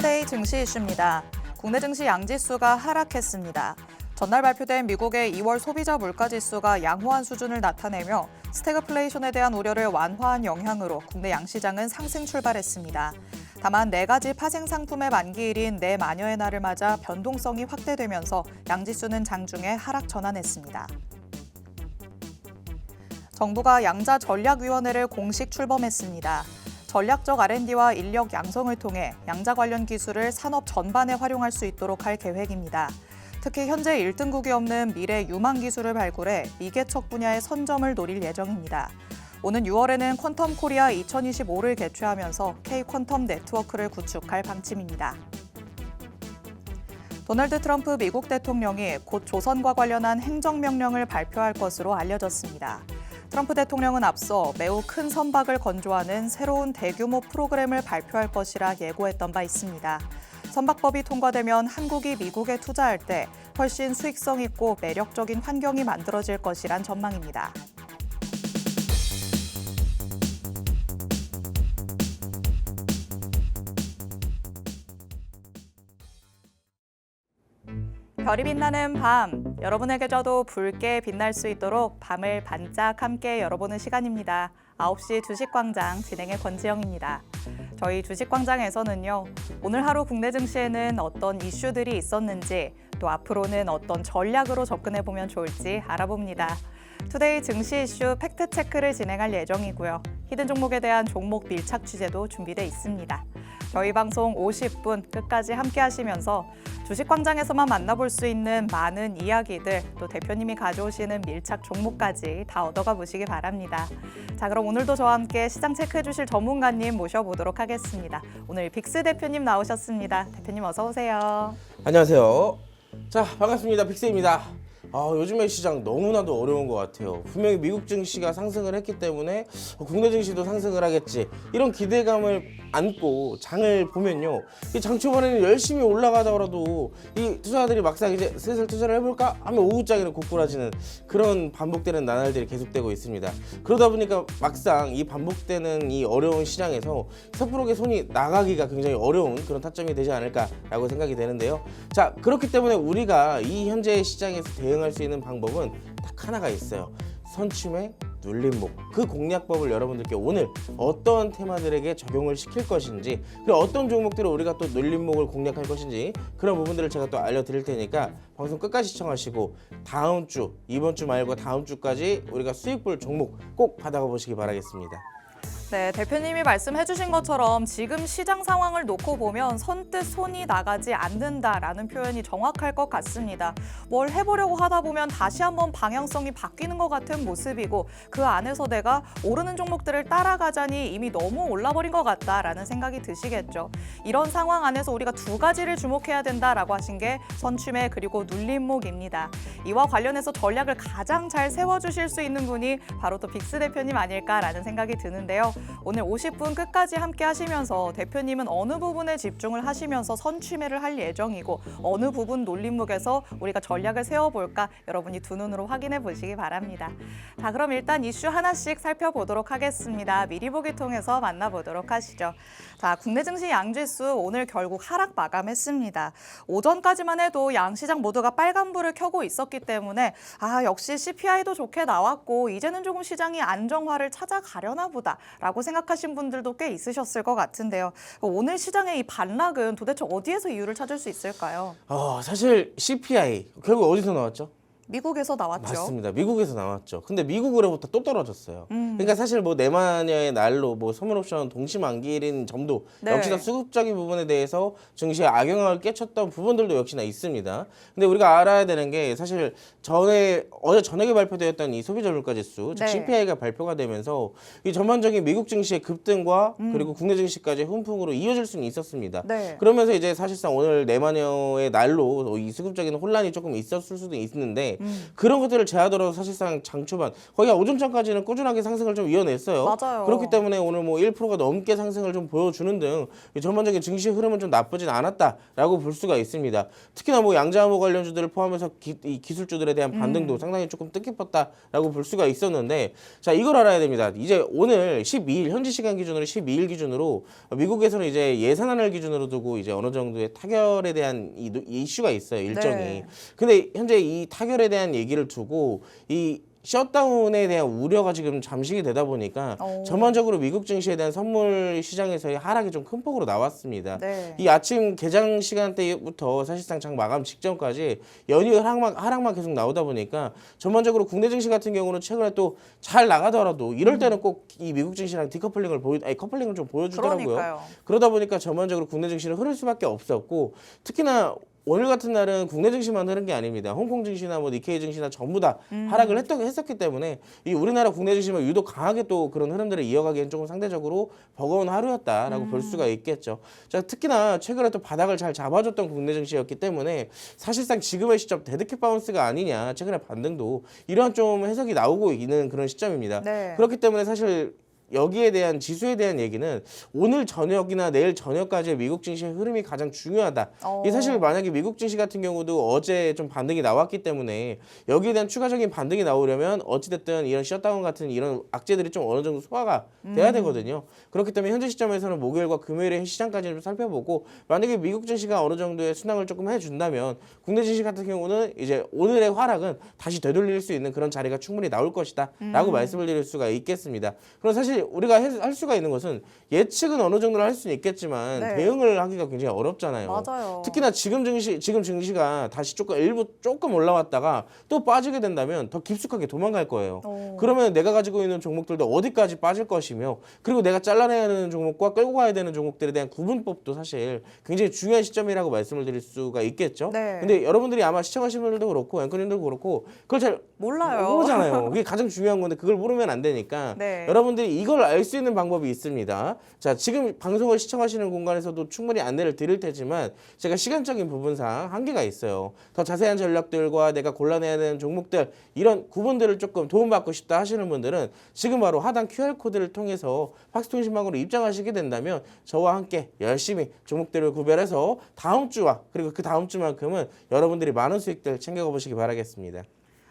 투데이 증시 이슈입니다. 국내 증시 양지수가 하락했습니다. 전날 발표된 미국의 2월 소비자 물가지수가 양호한 수준을 나타내며 스태그플레이션에 대한 우려를 완화한 영향으로 국내 양시장은 상승 출발했습니다. 다만 4가지 파생 상품의 만기일인 내마녀의 날을 맞아 변동성이 확대되면서 양지수는 장중에 하락 전환했습니다. 정부가 양자 전략위원회를 공식 출범했습니다. 전략적 R&D와 인력 양성을 통해 양자 관련 기술을 산업 전반에 활용할 수 있도록 할 계획입니다. 특히 현재 1등국이 없는 미래 유망 기술을 발굴해 미개척 분야의 선점을 노릴 예정입니다. 오는 6월에는 퀀텀 코리아 2025를 개최하면서 K-퀀텀 네트워크를 구축할 방침입니다. 도널드 트럼프 미국 대통령이 곧 조선과 관련한 행정명령을 발표할 것으로 알려졌습니다. 트럼프 대통령은 앞서 매우 큰 선박을 건조하는 새로운 대규모 프로그램을 발표할 것이라 예고했던 바 있습니다. 선박법이 통과되면 한국이 미국에 투자할 때 훨씬 수익성 있고 매력적인 환경이 만들어질 것이란 전망입니다. 별이 빛나는 밤, 여러분에게저도 붉게 빛날 수 있도록 밤을 반짝 함께 열어보는 시간입니다. 9시 주식광장 진행의 권지영입니다. 저희 주식광장에서는요, 오늘 하루 국내 증시에는 어떤 이슈들이 있었는지, 또 앞으로는 어떤 전략으로 접근해보면 좋을지 알아봅니다. 투데이 증시 이슈 팩트체크를 진행할 예정이고요. 히든 종목에 대한 종목 밀착 취재도 준비돼 있습니다. 저희 방송 50분 끝까지 함께 하시면서 주식광장에서만 만나볼 수 있는 많은 이야기들, 또 대표님이 가져오시는 밀착 종목까지 다 얻어가 보시기 바랍니다. 자, 그럼 오늘도 저와 함께 시장 체크해 주실 전문가님 모셔보도록 하겠습니다. 오늘 빅스 대표님 나오셨습니다. 대표님 어서 오세요. 안녕하세요. 자, 반갑습니다. 빅스입니다. 요즘에 시장 너무나도 어려운 것 같아요. 분명히 미국 증시가 상승을 했기 때문에 국내 증시도 상승을 하겠지, 이런 기대감을 안고 장을 보면요, 이 장 초반에는 열심히 올라가더라도 이 투자자들이 막상 이제 슬슬 투자를 해볼까 하면 오후장에는 고꾸라지는 그런 반복되는 나날들이 계속되고 있습니다. 그러다 보니까 막상 이 반복되는 이 어려운 시장에서 섣부르게 손이 나가기가 굉장히 어려운 그런 타점이 되지 않을까라고 생각이 되는데요. 자, 그렇기 때문에 우리가 이 현재 시장에서 대응할 수 있는 방법은 딱 하나가 있어요. 선취매, 눌림목. 그 공략법을 여러분들께 오늘 어떤 테마들에게 적용을 시킬 것인지, 그리고 어떤 종목들을 우리가 또 눌림목을 공략할 것인지, 그런 부분들을 제가 또 알려드릴 테니까 방송 끝까지 시청하시고 다음 주, 이번 주 말고 다음 주까지 우리가 수익 볼 종목 꼭 받아가 보시기 바라겠습니다. 네, 대표님이 말씀해 주신 것처럼 지금 시장 상황을 놓고 보면 선뜻 손이 나가지 않는다라는 표현이 정확할 것 같습니다. 뭘 해보려고 하다 보면 다시 한번 방향성이 바뀌는 것 같은 모습이고, 그 안에서 내가 오르는 종목들을 따라가자니 이미 너무 올라버린 것 같다라는 생각이 드시겠죠. 이런 상황 안에서 우리가 2가지를 주목해야 된다라고 하신 게 선취매 그리고 눌림목입니다. 이와 관련해서 전략을 가장 잘 세워주실 수 있는 분이 바로 또 빅스 대표님 아닐까라는 생각이 드는데요. 오늘 50분 끝까지 함께 하시면서 대표님은 어느 부분에 집중을 하시면서 선취매를 할 예정이고, 어느 부분 눌림목에서 우리가 전략을 세워볼까 여러분이 두 눈으로 확인해 보시기 바랍니다. 자, 그럼 일단 이슈 하나씩 살펴보도록 하겠습니다. 미리 보기 통해서 만나보도록 하시죠. 자, 국내 증시 양지수 오늘 결국 하락 마감했습니다. 오전까지만 해도 양시장 모두가 빨간불을 켜고 있었기 때문에 역시 CPI도 좋게 나왔고 이제는 조금 시장이 안정화를 찾아가려나 보다 라고 생각하신 분들도 꽤 있으셨을 것 같은데요. 오늘 시장의 이 반락은 도대체 어디에서 이유를 찾을 수 있을까요? 사실 CPI 결국 어디서 나왔죠? 미국에서 나왔죠. 맞습니다. 미국에서 나왔죠. 근데 미국으로부터 또 떨어졌어요. 그러니까 사실 뭐 내마녀의 날로 뭐 선물옵션 동시만기일인 점도 역시나 수급적인 부분에 대해서 증시에 악영향을 끼쳤던 부분들도 역시나 있습니다. 근데 우리가 알아야 되는 게, 사실 어제 저녁에 발표되었던 이 소비자 물가지수, 즉 CPI가 발표가 되면서 이 전반적인 미국 증시의 급등과 그리고 국내 증시까지 훈풍으로 이어질 수는 있었습니다. 그러면서 이제 사실상 오늘 내마녀의 날로 이 수급적인 혼란이 조금 있었을 수도 있는데, 그런 것들을 제하더라도 사실상 장 초반 거의 한 5점 전까지는 꾸준하게 상승을 좀 이어냈어요. 맞아요. 그렇기 때문에 오늘 뭐 1%가 넘게 상승을 좀 보여주는 등 전반적인 증시 흐름은 좀 나쁘진 않았다라고 볼 수가 있습니다. 특히나 뭐 양자암호 관련주들을 포함해서 이 기술주들에 대한 반등도 상당히 조금 뜻깊었다라고 볼 수가 있었는데, 자, 이걸 알아야 됩니다. 이제 오늘 12일 현지 시간 기준으로 12일 기준으로 미국에서는 이제 예산안을 기준으로 두고 이제 어느 정도의 타결에 대한 이 이슈가 있어요, 일정이. 네. 근데 현재 이 타결에 대한 얘기를 두고 이 셧다운에 대한 우려가 지금 잠식이 되다 보니까 전반적으로 미국 증시에 대한 선물 시장에서의 하락이 좀 큰 폭으로 나왔습니다. 네. 이 아침 개장 시간대부터 사실상 장 마감 직전까지 연이어 하락만 계속 나오다 보니까 전반적으로 국내 증시 같은 경우는 최근에 또 잘 나가더라도 이럴 때는 꼭 이 미국 증시랑 디커플링을 커플링을 좀 보여주더라고요. 그러니까요. 그러다 보니까 전반적으로 국내 증시는 흐를 수밖에 없었고, 특히나 오늘 같은 날은 국내 증시만 흐른 게 아닙니다. 홍콩 증시나 뭐 니케이 증시나 전부 다 하락을 했었기 때문에 이 우리나라 국내 증시만 유독 강하게 또 그런 흐름들을 이어가기엔 조금 상대적으로 버거운 하루였다라고 볼 수가 있겠죠. 자, 특히나 최근에 또 바닥을 잘 잡아줬던 국내 증시였기 때문에 사실상 지금의 시점 데드캣 바운스가 아니냐, 최근에 반등도 이러한 좀 해석이 나오고 있는 그런 시점입니다. 네. 그렇기 때문에 사실 여기에 대한 지수에 대한 얘기는 오늘 저녁이나 내일 저녁까지의 미국 증시의 흐름이 가장 중요하다. 이 사실 만약에 미국 증시 같은 경우도 어제 좀 반등이 나왔기 때문에 여기에 대한 추가적인 반등이 나오려면 어찌됐든 이런 셧다운 같은 이런 악재들이 좀 어느 정도 소화가 돼야 되거든요. 그렇기 때문에 현재 시점에서는 목요일과 금요일의 시장까지는 좀 살펴보고, 만약에 미국 증시가 어느 정도의 순항을 조금 해준다면 국내 증시 같은 경우는 이제 오늘의 하락은 다시 되돌릴 수 있는 그런 자리가 충분히 나올 것이다 라고 말씀을 드릴 수가 있겠습니다. 그럼 사실 우리가 할 수가 있는 것은 예측은 어느 정도는 할 수는 있겠지만 네. 대응을 하기가 굉장히 어렵잖아요. 맞아요. 특히나 지금 증시가 다시 일부 조금 올라왔다가 또 빠지게 된다면 더 깊숙하게 도망갈 거예요. 그러면 내가 가지고 있는 종목들도 어디까지 빠질 것이며, 그리고 내가 잘라내야 되는 종목과 끌고 가야 되는 종목들에 대한 구분법도 사실 굉장히 중요한 시점이라고 말씀을 드릴 수가 있겠죠. 네. 근데 여러분들이 아마 시청하시는 분들도 그렇고 앵커님들도 그렇고 그걸 잘 몰라요. 모르잖아요. 그게 가장 중요한 건데 그걸 모르면 안 되니까 네. 여러분들이 이걸 알 수 있는 방법이 있습니다. 자, 지금 방송을 시청하시는 공간에서도 충분히 안내를 드릴 테지만 제가 시간적인 부분상 한계가 있어요. 더 자세한 전략들과 내가 골라내야 되는 종목들, 이런 구분들을 조금 도움받고 싶다 하시는 분들은 지금 바로 하단 QR코드를 통해서 박스통신망으로 입장하시게 된다면 저와 함께 열심히 종목들을 구별해서 다음 주와 그리고 그 다음 주만큼은 여러분들이 많은 수익들 챙겨가 보시기 바라겠습니다.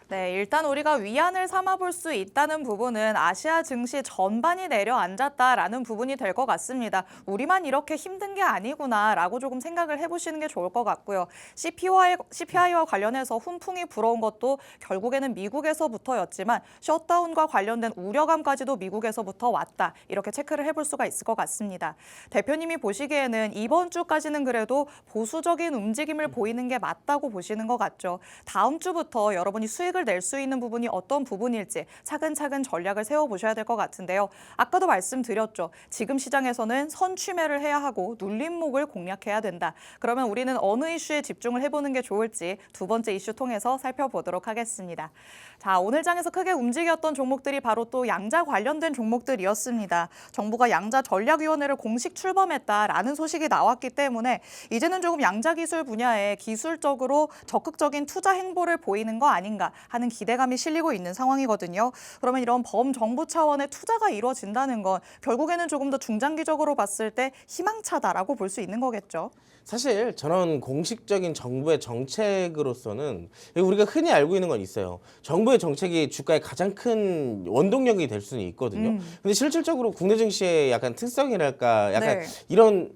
네, 일단 우리가 위안을 삼아 볼 수 있다는 부분은 아시아 증시 전반이 내려앉았다라는 부분이 될 것 같습니다. 우리만 이렇게 힘든 게 아니구나라고 조금 생각을 해보시는 게 좋을 것 같고요. CPI와 관련해서 훈풍이 불어온 것도 결국에는 미국에서부터였지만 셧다운과 관련된 우려감까지도 미국에서부터 왔다. 이렇게 체크를 해볼 수가 있을 것 같습니다. 대표님이 보시기에는 이번 주까지는 그래도 보수적인 움직임을 보이는 게 맞다고 보시는 것 같죠. 다음 주부터 여러분이 수익을 낼 수 있는 부분이 어떤 부분일지 차근차근 전략을 세워보셔야 될 것 같은데요. 아까도 말씀드렸죠. 지금 시장에서는 선취매를 해야 하고 눌림목을 공략해야 된다. 그러면 우리는 어느 이슈에 집중을 해보는 게 좋을지 두 번째 이슈 통해서 살펴보도록 하겠습니다. 자, 오늘 장에서 크게 움직였던 종목들이 바로 또 양자 관련된 종목들이었습니다. 정부가 양자 전략위원회를 공식 출범했다라는 소식이 나왔기 때문에 이제는 조금 양자 기술 분야에 기술적으로 적극적인 투자 행보를 보이는 거 아닌가 하는 기대감이 실리고 있는 상황이거든요. 그러면 이런 범정부 차원의 투자가 이루어진다는 건 결국에는 조금 더 중장기적으로 봤을 때 희망차다라고 볼 수 있는 거겠죠. 사실 저는 공식적인 정부의 정책으로서는 우리가 흔히 알고 있는 건 있어요. 정부의 정책이 주가에 가장 큰 원동력이 될 수는 있거든요. 근데 실질적으로 국내 증시의 약간 특성이랄까, 약간 네. 이런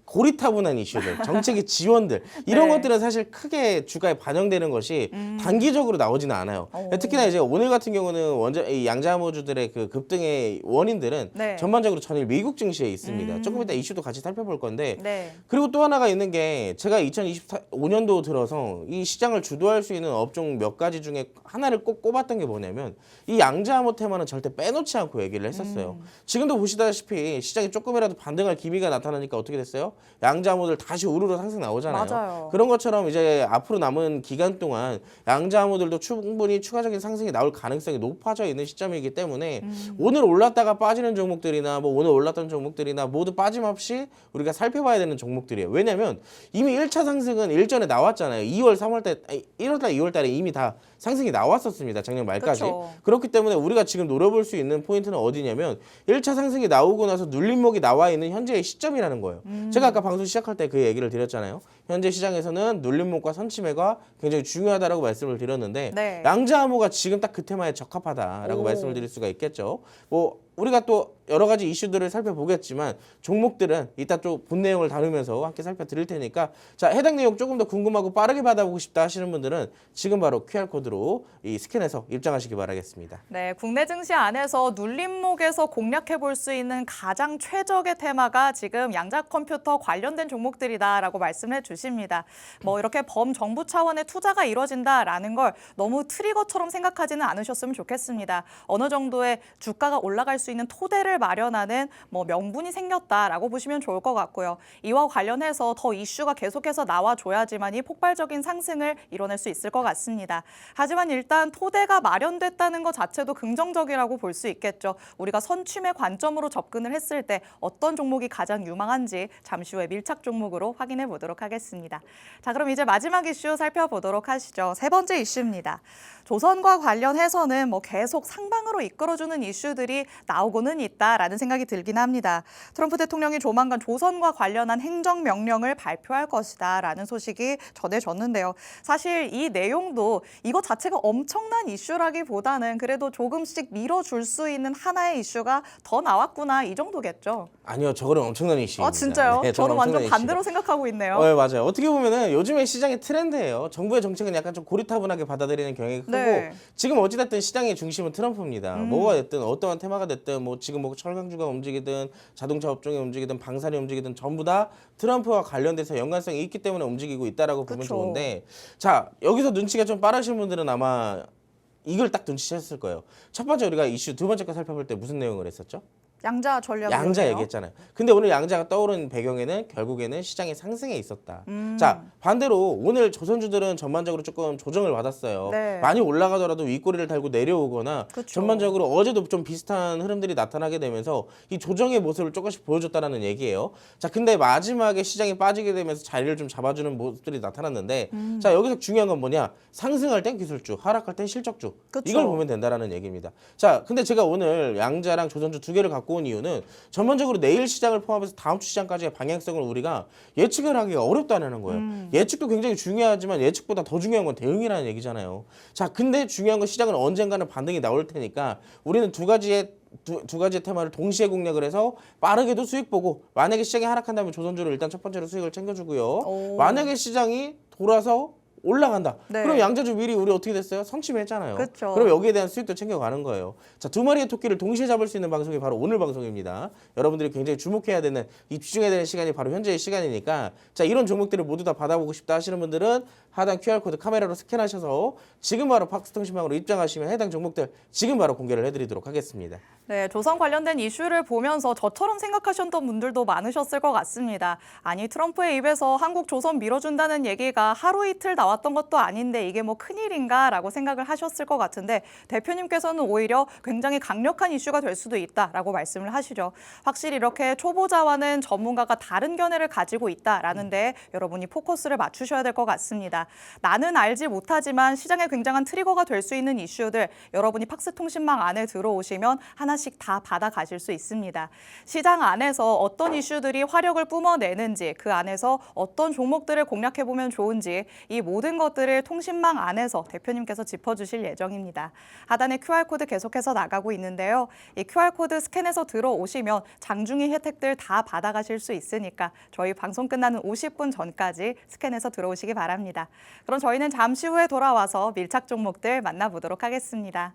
고리타분한 이슈들, 정책의 지원들 이런 네. 것들은 사실 크게 주가에 반영되는 것이 단기적으로 나오지는 않아요. 특히나 이제 오늘 같은 경우는 이 양자암호주들의 그 급등의 원인들은 네. 전반적으로 전일 미국 증시에 있습니다. 조금 이따 이슈도 같이 살펴볼 건데, 네. 그리고 또 하나가 있는 게 제가 2025년도 들어서 이 시장을 주도할 수 있는 업종 몇 가지 중에 하나를 꼭 꼽았던 게 뭐냐면 이 양자암호 테마는 절대 빼놓지 않고 얘기를 했었어요. 지금도 보시다시피 시장이 조금이라도 반등할 기미가 나타나니까 어떻게 됐어요? 양자암호들 다시 우르르 상승 나오잖아요. 맞아요. 그런 것처럼 이제 앞으로 남은 기간 동안 양자암호들도 충분히 추가적인 상승이 나올 가능성이 높아져 있는 시점이기 때문에 오늘 올랐다가 빠지는 종목들이나 뭐 오늘 올랐던 종목들이나 모두 빠짐없이 우리가 살펴봐야 되는 종목들이에요. 왜냐하면 이미 1차 상승은 일전에 나왔잖아요. 2월, 3월 때, 1월 달, 2월 달에 이미 다 상승이 나왔었습니다. 작년 말까지. 그쵸. 그렇기 때문에 우리가 지금 노려볼 수 있는 포인트는 어디냐면 1차 상승이 나오고 나서 눌림목이 나와 있는 현재의 시점이라는 거예요. 제가 아까 방송 시작할 때 그 얘기를 드렸잖아요. 현재 시장에서는 눌림목과 선침해가 굉장히 중요하다라고 말씀을 드렸는데 네. 양자암호가 지금 딱 그 테마에 적합하다라고 오. 말씀을 드릴 수가 있겠죠. 뭐 우리가 또 여러 가지 이슈들을 살펴보겠지만 종목들은 이따 또 본 내용을 다루면서 함께 살펴드릴 테니까 자, 해당 내용 조금 더 궁금하고 빠르게 받아보고 싶다 하시는 분들은 지금 바로 QR코드로 이 스캔해서 입장하시기 바라겠습니다. 네, 국내 증시 안에서 눌림목에서 공략해 볼 수 있는 가장 최적의 테마가 지금 양자 컴퓨터 관련된 종목들이다라고 말씀해 주십니다. 뭐 이렇게 범정부 차원의 투자가 이루어진다라는 걸 너무 트리거처럼 생각하지는 않으셨으면 좋겠습니다. 어느 정도의 주가가 올라갈 수 있는 토대를 마련하는 뭐 명분이 생겼다라고 보시면 좋을 것 같고요. 이와 관련해서 더 이슈가 계속해서 나와줘야지만이 폭발적인 상승을 이뤄낼 수 있을 것 같습니다. 하지만 일단 토대가 마련됐다는 것 자체도 긍정적이라고 볼 수 있겠죠. 우리가 선취매 관점으로 접근을 했을 때 어떤 종목이 가장 유망한지 잠시 후에 밀착 종목으로 확인해 보도록 하겠습니다. 자, 그럼 이제 마지막 이슈 살펴보도록 하시죠. 세 번째 이슈입니다. 조선과 관련해서는 뭐 계속 상방으로 이끌어주는 이슈들이 나오고는 있다라는 생각이 들긴 합니다. 트럼프 대통령이 조만간 조선과 관련한 행정명령을 발표할 것이다라는 소식이 전해졌는데요. 사실 이 내용도 이거 자체가 엄청난 이슈라기보다는 그래도 조금씩 밀어줄 수 있는 하나의 이슈가 더 나왔구나 이 정도겠죠. 아니요, 저거는 엄청난 이슈입니다. 아 진짜요? 네, 저는 완전 엄청난 반대로 이슈다. 생각하고 있네요. 네, 맞아요. 어떻게 보면은 요즘의 시장의 트렌드예요. 정부의 정책은 약간 좀 고리타분하게 받아들이는 경향이 크고 네. 지금 어찌됐든 시장의 중심은 트럼프입니다. 뭐가 됐든 어떠한 테마가 됐든 뭐 지금 뭐 철강주가 움직이든 자동차 업종이 움직이든 방산이 움직이든 전부 다 트럼프와 관련돼서 연관성이 있기 때문에 움직이고 있다라고 보면 그쵸. 좋은데 자, 여기서 눈치가 좀 빠르신 분들은 아마 이걸 딱 눈치챘을 거예요. 첫 번째 우리가 이슈 두 번째 거 살펴볼 때 무슨 내용을 했었죠? 양자 전략. 양자 얘기했잖아요. 근데 오늘 양자가 떠오른 배경에는 결국에는 시장의 상승에 있었다. 자, 반대로 오늘 조선주들은 전반적으로 조금 조정을 받았어요. 네. 많이 올라가더라도 윗꼬리를 달고 내려오거나 그쵸. 전반적으로 어제도 좀 비슷한 흐름들이 나타나게 되면서 이 조정의 모습을 조금씩 보여줬다라는 얘기예요. 자, 근데 마지막에 시장이 빠지게 되면서 자리를 좀 잡아주는 모습들이 나타났는데 자, 여기서 중요한 건 뭐냐? 상승할 땐 기술주, 하락할 땐 실적주. 그쵸. 이걸 보면 된다라는 얘기입니다. 자, 근데 제가 오늘 양자랑 조선주 두 개를 갖고 온 이유는 전반적으로 내일 시장을 포함해서 다음 주 시장까지의 방향성을 우리가 예측을 하기가 어렵다는 거예요. 예측도 굉장히 중요하지만 예측보다 더 중요한 건 대응이라는 얘기잖아요. 자, 근데 중요한 건 시장은 언젠가는 반등이 나올 테니까 우리는 두 가지의 테마를 동시에 공략을 해서 빠르게도 수익 보고 만약에 시장이 하락한다면 조선주를 일단 첫 번째로 수익을 챙겨주고요. 오. 만약에 시장이 돌아서 올라간다. 네. 그럼 양자주 미리 우리 어떻게 됐어요? 선취했잖아요. 그쵸. 그럼 여기에 대한 수익도 챙겨가는 거예요. 자, 두 마리의 토끼를 동시에 잡을 수 있는 방송이 바로 오늘 방송입니다. 여러분들이 굉장히 주목해야 되는, 집중해야 되는 시간이 바로 현재의 시간이니까 자, 이런 종목들을 모두 다 받아보고 싶다 하시는 분들은 하단 QR코드 카메라로 스캔하셔서 지금 바로 팍스통신망으로 입장하시면 해당 종목들 지금 바로 공개를 해드리도록 하겠습니다. 네, 조선 관련된 이슈를 보면서 저처럼 생각하셨던 분들도 많으셨을 것 같습니다. 아니, 트럼프의 입에서 한국 조선 밀어준다는 얘기가 하루 이틀 나왔던 것도 아닌데 이게 뭐 큰일인가라고 생각을 하셨을 것 같은데 대표님께서는 오히려 굉장히 강력한 이슈가 될 수도 있다라고 말씀을 하시죠. 확실히 이렇게 초보자와는 전문가가 다른 견해를 가지고 있다라는 데 여러분이 포커스를 맞추셔야 될 것 같습니다. 나는 알지 못하지만 시장에 굉장한 트리거가 될 수 있는 이슈들 여러분이 팍스통신망 안에 들어오시면 하나씩 다 받아가실 수 있습니다. 시장 안에서 어떤 이슈들이 화력을 뿜어내는지 그 안에서 어떤 종목들을 공략해보면 좋은지 이 모든 것들을 통신망 안에서 대표님께서 짚어주실 예정입니다. 하단에 QR코드 계속해서 나가고 있는데요. 이 QR코드 스캔해서 들어오시면 장중의 혜택들 다 받아가실 수 있으니까 저희 방송 끝나는 50분 전까지 스캔해서 들어오시기 바랍니다. 그럼 저희는 잠시 후에 돌아와서 밀착 종목들 만나보도록 하겠습니다.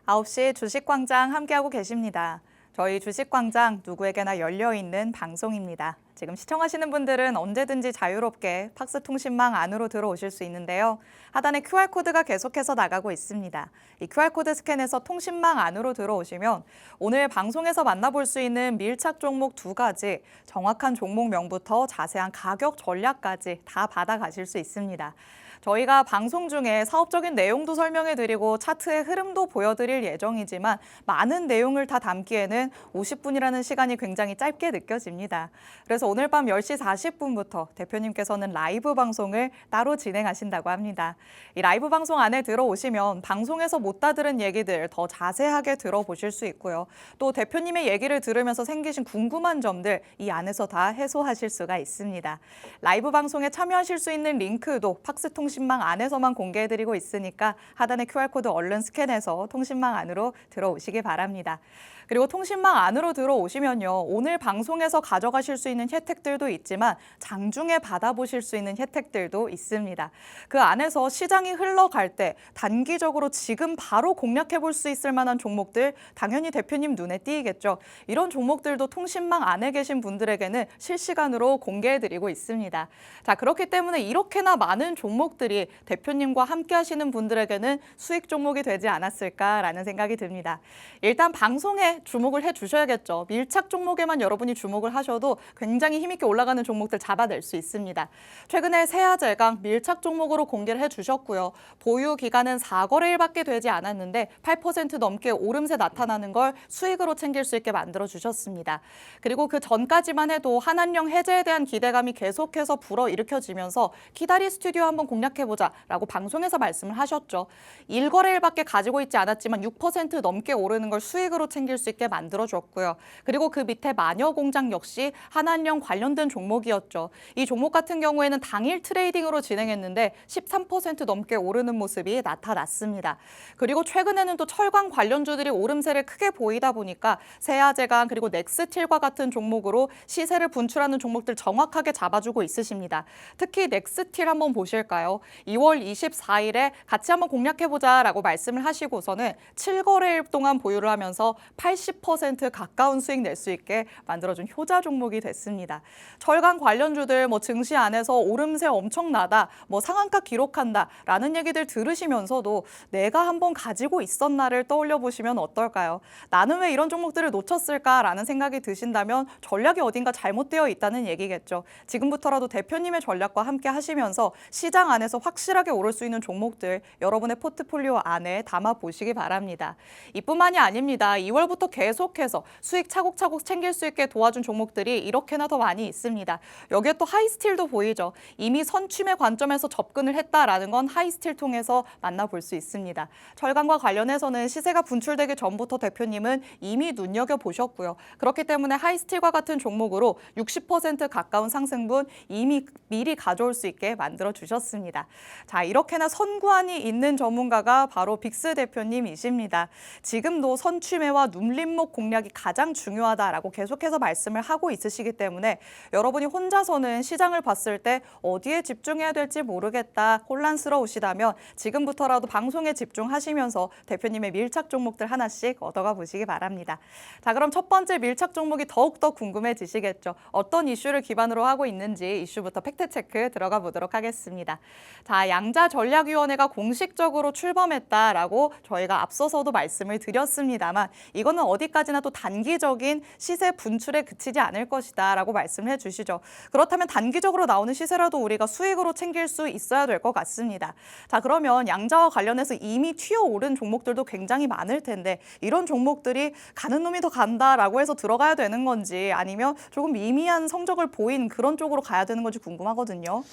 9시 주식광장 함께하고 계십니다. 저희 주식광장 누구에게나 열려있는 방송입니다. 지금 시청하시는 분들은 언제든지 자유롭게 팍스통신망 안으로 들어오실 수 있는데요. 하단에 QR코드가 계속해서 나가고 있습니다. 이 QR코드 스캔해서 통신망 안으로 들어오시면 오늘 방송에서 만나볼 수 있는 밀착 종목 2가지, 정확한 종목명부터 자세한 가격 전략까지 다 받아가실 수 있습니다. 저희가 방송 중에 사업적인 내용도 설명해드리고 차트의 흐름도 보여드릴 예정이지만 많은 내용을 다 담기에는 50분이라는 시간이 굉장히 짧게 느껴집니다. 그래서 오늘 밤 10시 40분부터 대표님께서는 라이브 방송을 따로 진행하신다고 합니다. 이 라이브 방송 안에 들어오시면 방송에서 못 다 들은 얘기들 더 자세하게 들어보실 수 있고요. 또 대표님의 얘기를 들으면서 생기신 궁금한 점들 이 안에서 다 해소하실 수가 있습니다. 라이브 방송에 참여하실 수 있는 링크도 팍스통신망 안에서만 공개해드리고 있으니까 하단의 QR코드 얼른 스캔해서 통신망 안으로 들어오시기 바랍니다. 그리고 통신망 안으로 들어오시면요. 오늘 방송에서 가져가실 수 있는 혜택들도 있지만 장중에 받아보실 수 있는 혜택들도 있습니다. 그 안에서 시장이 흘러갈 때 단기적으로 지금 바로 공략해볼 수 있을 만한 종목들 당연히 대표님 눈에 띄겠죠. 이런 종목들도 통신망 안에 계신 분들에게는 실시간으로 공개해드리고 있습니다. 자, 그렇기 때문에 이렇게나 많은 종목들이 대표님과 함께 하시는 분들에게는 수익 종목이 되지 않았을까라는 생각이 듭니다. 일단 방송에 주목을 해주셔야겠죠. 밀착 종목에만 여러분이 주목을 하셔도 굉장히 힘있게 올라가는 종목들 잡아낼 수 있습니다. 최근에 세아제강 밀착 종목으로 공개를 해주셨고요. 보유 기간은 4거래일밖에 되지 않았는데 8% 넘게 오름세 나타나는 걸 수익으로 챙길 수 있게 만들어주셨습니다. 그리고 그 전까지만 해도 한한령 해제에 대한 기대감이 계속해서 불어일으켜지면서 키다리 스튜디오 한번 공략해보자라고 방송에서 말씀을 하셨죠. 1거래일밖에 가지고 있지 않았지만 6% 넘게 오르는 걸 수익으로 챙길 수 있게 만들어줬고요. 그리고 그 밑에 마녀공장 역시 한한령 관련된 종목이었죠. 이 종목 같은 경우에는 당일 트레이딩으로 진행했는데 13% 넘게 오르는 모습이 나타났습니다. 그리고 최근에는 또 철강 관련주들이 오름세를 크게 보이다 보니까 세아제강 그리고 넥스틸과 같은 종목으로 시세를 분출하는 종목들 정확하게 잡아주고 있으십니다. 특히 넥스틸 한번 보실까요? 2월 24일에 같이 한번 공략해보자라고 말씀을 하시고서는 7거래일 동안 보유를 하면서 80% 가까운 수익 낼 수 있게 만들어준 효자 종목이 됐습니다. 철강 관련주들 증시 안에서 오름세 엄청나다, 상한가 기록한다라는 얘기들 들으시면서도 내가 한번 가지고 있었나를 떠올려 보시면 어떨까요? 나는 왜 이런 종목들을 놓쳤을까라는 생각이 드신다면 전략이 어딘가 잘못되어 있다는 얘기겠죠. 지금부터라도 대표님의 전략과 함께 하시면서 시장 안에서 확실하게 오를 수 있는 종목들 여러분의 포트폴리오 안에 담아 보시기 바랍니다. 이뿐만이 아닙니다. 2월부터 계속해서 수익 차곡차곡 챙길 수 있게 도와준 종목들이 이렇게나 더 많이 있습니다. 여기에 또 하이스틸도 보이죠. 이미 선취매 관점에서 접근을 했다라는 건 하이스틸 통해서 만나볼 수 있습니다. 철강과 관련해서는 시세가 분출되기 전부터 대표님은 이미 눈여겨보셨고요. 그렇기 때문에 하이스틸과 같은 종목으로 60% 가까운 상승분 이미 미리 가져올 수 있게 만들어주셨습니다. 자, 이렇게나 선구안이 있는 전문가가 바로 빅스 대표님이십니다. 지금도 선취매와 눌림목 공략이 가장 중요하다라고 계속해서 말씀을 하고 있으시기 때문에 여러분이 혼자서는 시장을 봤을 때 어디에 집중해야 될지 모르겠다, 혼란스러우시다면 지금부터라도 방송에 집중하시면서 대표님의 밀착 종목들 하나씩 얻어가 보시기 바랍니다. 자, 그럼 첫 번째 밀착 종목이 더욱더 궁금해지시겠죠. 어떤 이슈를 기반으로 하고 있는지 이슈부터 팩트체크 들어가 보도록 하겠습니다. 자, 양자전략위원회가 공식적으로 출범했다라고 저희가 앞서서도 말씀을 드렸습니다만 이거는 어디까지나 또 단기적인 시세 분출에 그치지 않을 것이다 라고 말씀을 해주시죠. 그렇다면 단기적으로 나오는 시세라도 우리가 수익으로 챙길 수 있어야 될 것 같습니다. 자, 그러면 양자와 관련해서 이미 튀어오른 종목들도 굉장히 많을 텐데 이런 종목들이 가는 놈이 더 간다라고 해서 들어가야 되는 건지 아니면 조금 미미한 성적을 보인 그런 쪽으로 가야 되는 건지 궁금하거든요.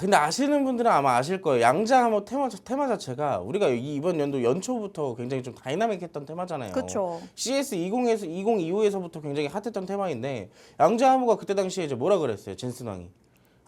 근데 아시는 분들은 아마 아실 거예요. 양자 테마 자체가 우리가 이번 연도 연초부터 굉장히 좀 다이나믹했던 테마잖아요. 그렇죠. CS 20 이후에서부터 굉장히 핫했던 테마인데 양자하모가 그때 당시에 이제 뭐라 그랬어요, 젠슨왕이.